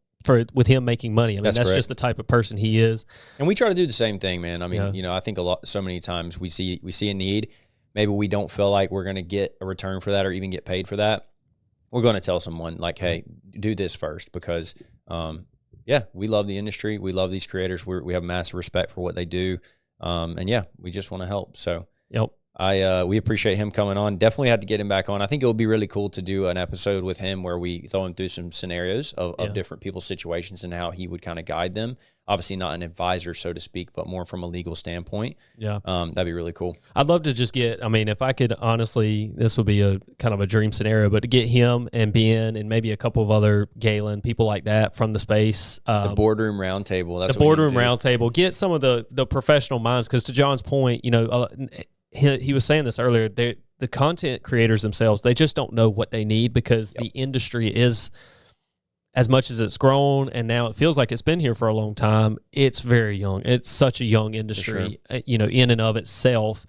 with him making money. I mean, that's just the type of person he is. And we try to do the same thing, man. I mean, I think so many times we see a need. Maybe we don't feel like we're going to get a return for that or even get paid for that. We're going to tell someone like, hey, do this first, because we love the industry. We love these creators. We have massive respect for what they do. And we just want to help. So, We appreciate him coming on. Definitely had to get him back on. I think it would be really cool to do an episode with him where we throw him through some scenarios of different people's situations and how he would kind of guide them. Obviously not an advisor, so to speak, but more from a legal standpoint. Yeah. That'd be really cool. I'd love to just get, I mean, if I could honestly, this would be a kind of a dream scenario, but to get him and Ben and maybe a couple of other Galen, people like that from the space. The boardroom roundtable. That's the boardroom roundtable. Get some of the professional minds, because to John's point, he was saying this earlier, the content creators themselves, they just don't know what they need, because the industry is, as much as it's grown and now it feels like it's been here for a long time, it's very young. It's such a young industry, in and of itself.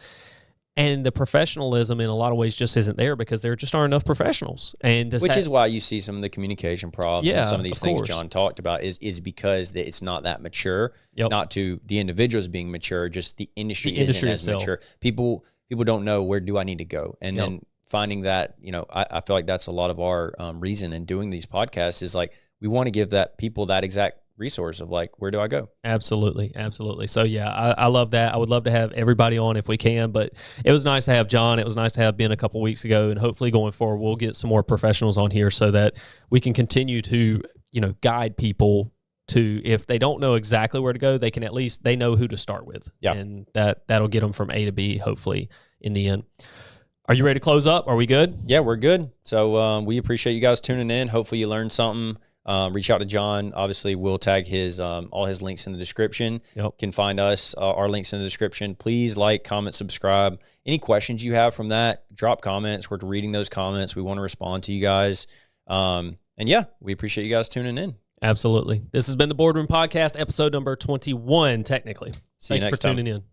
And the professionalism in a lot of ways just isn't there because there just aren't enough professionals. And which is why you see some of the communication problems and some of these things course. John talked about is because it's not that mature. Not to the individuals being mature, just the industry isn't as mature. People don't know, where do I need to go? And then finding that, I feel like that's a lot of our reason in doing these podcasts is like, we want to give that people that exact resource of like, where do I go? Absolutely. So yeah, I love that. I would love to have everybody on if we can, but it was nice to have John. It was nice to have Ben a couple weeks ago, and hopefully going forward, we'll get some more professionals on here so that we can continue to, guide people to, if they don't know exactly where to go, they can at least, they know who to start with. Yeah. And that'll get them from A to B, hopefully, in the end. Are you ready to close up? Are we good? Yeah, we're good. So we appreciate you guys tuning in. Hopefully you learned something. Reach out to John. Obviously, we'll tag his all his links in the description. Can find us, our links in the description. Please like, comment, subscribe. Any questions you have from that, drop comments. We're reading those comments. We want to respond to you guys. And yeah, we appreciate you guys tuning in. Absolutely. This has been the Boardroom Podcast, episode number 21, technically. See you next time. Thanks for tuning in.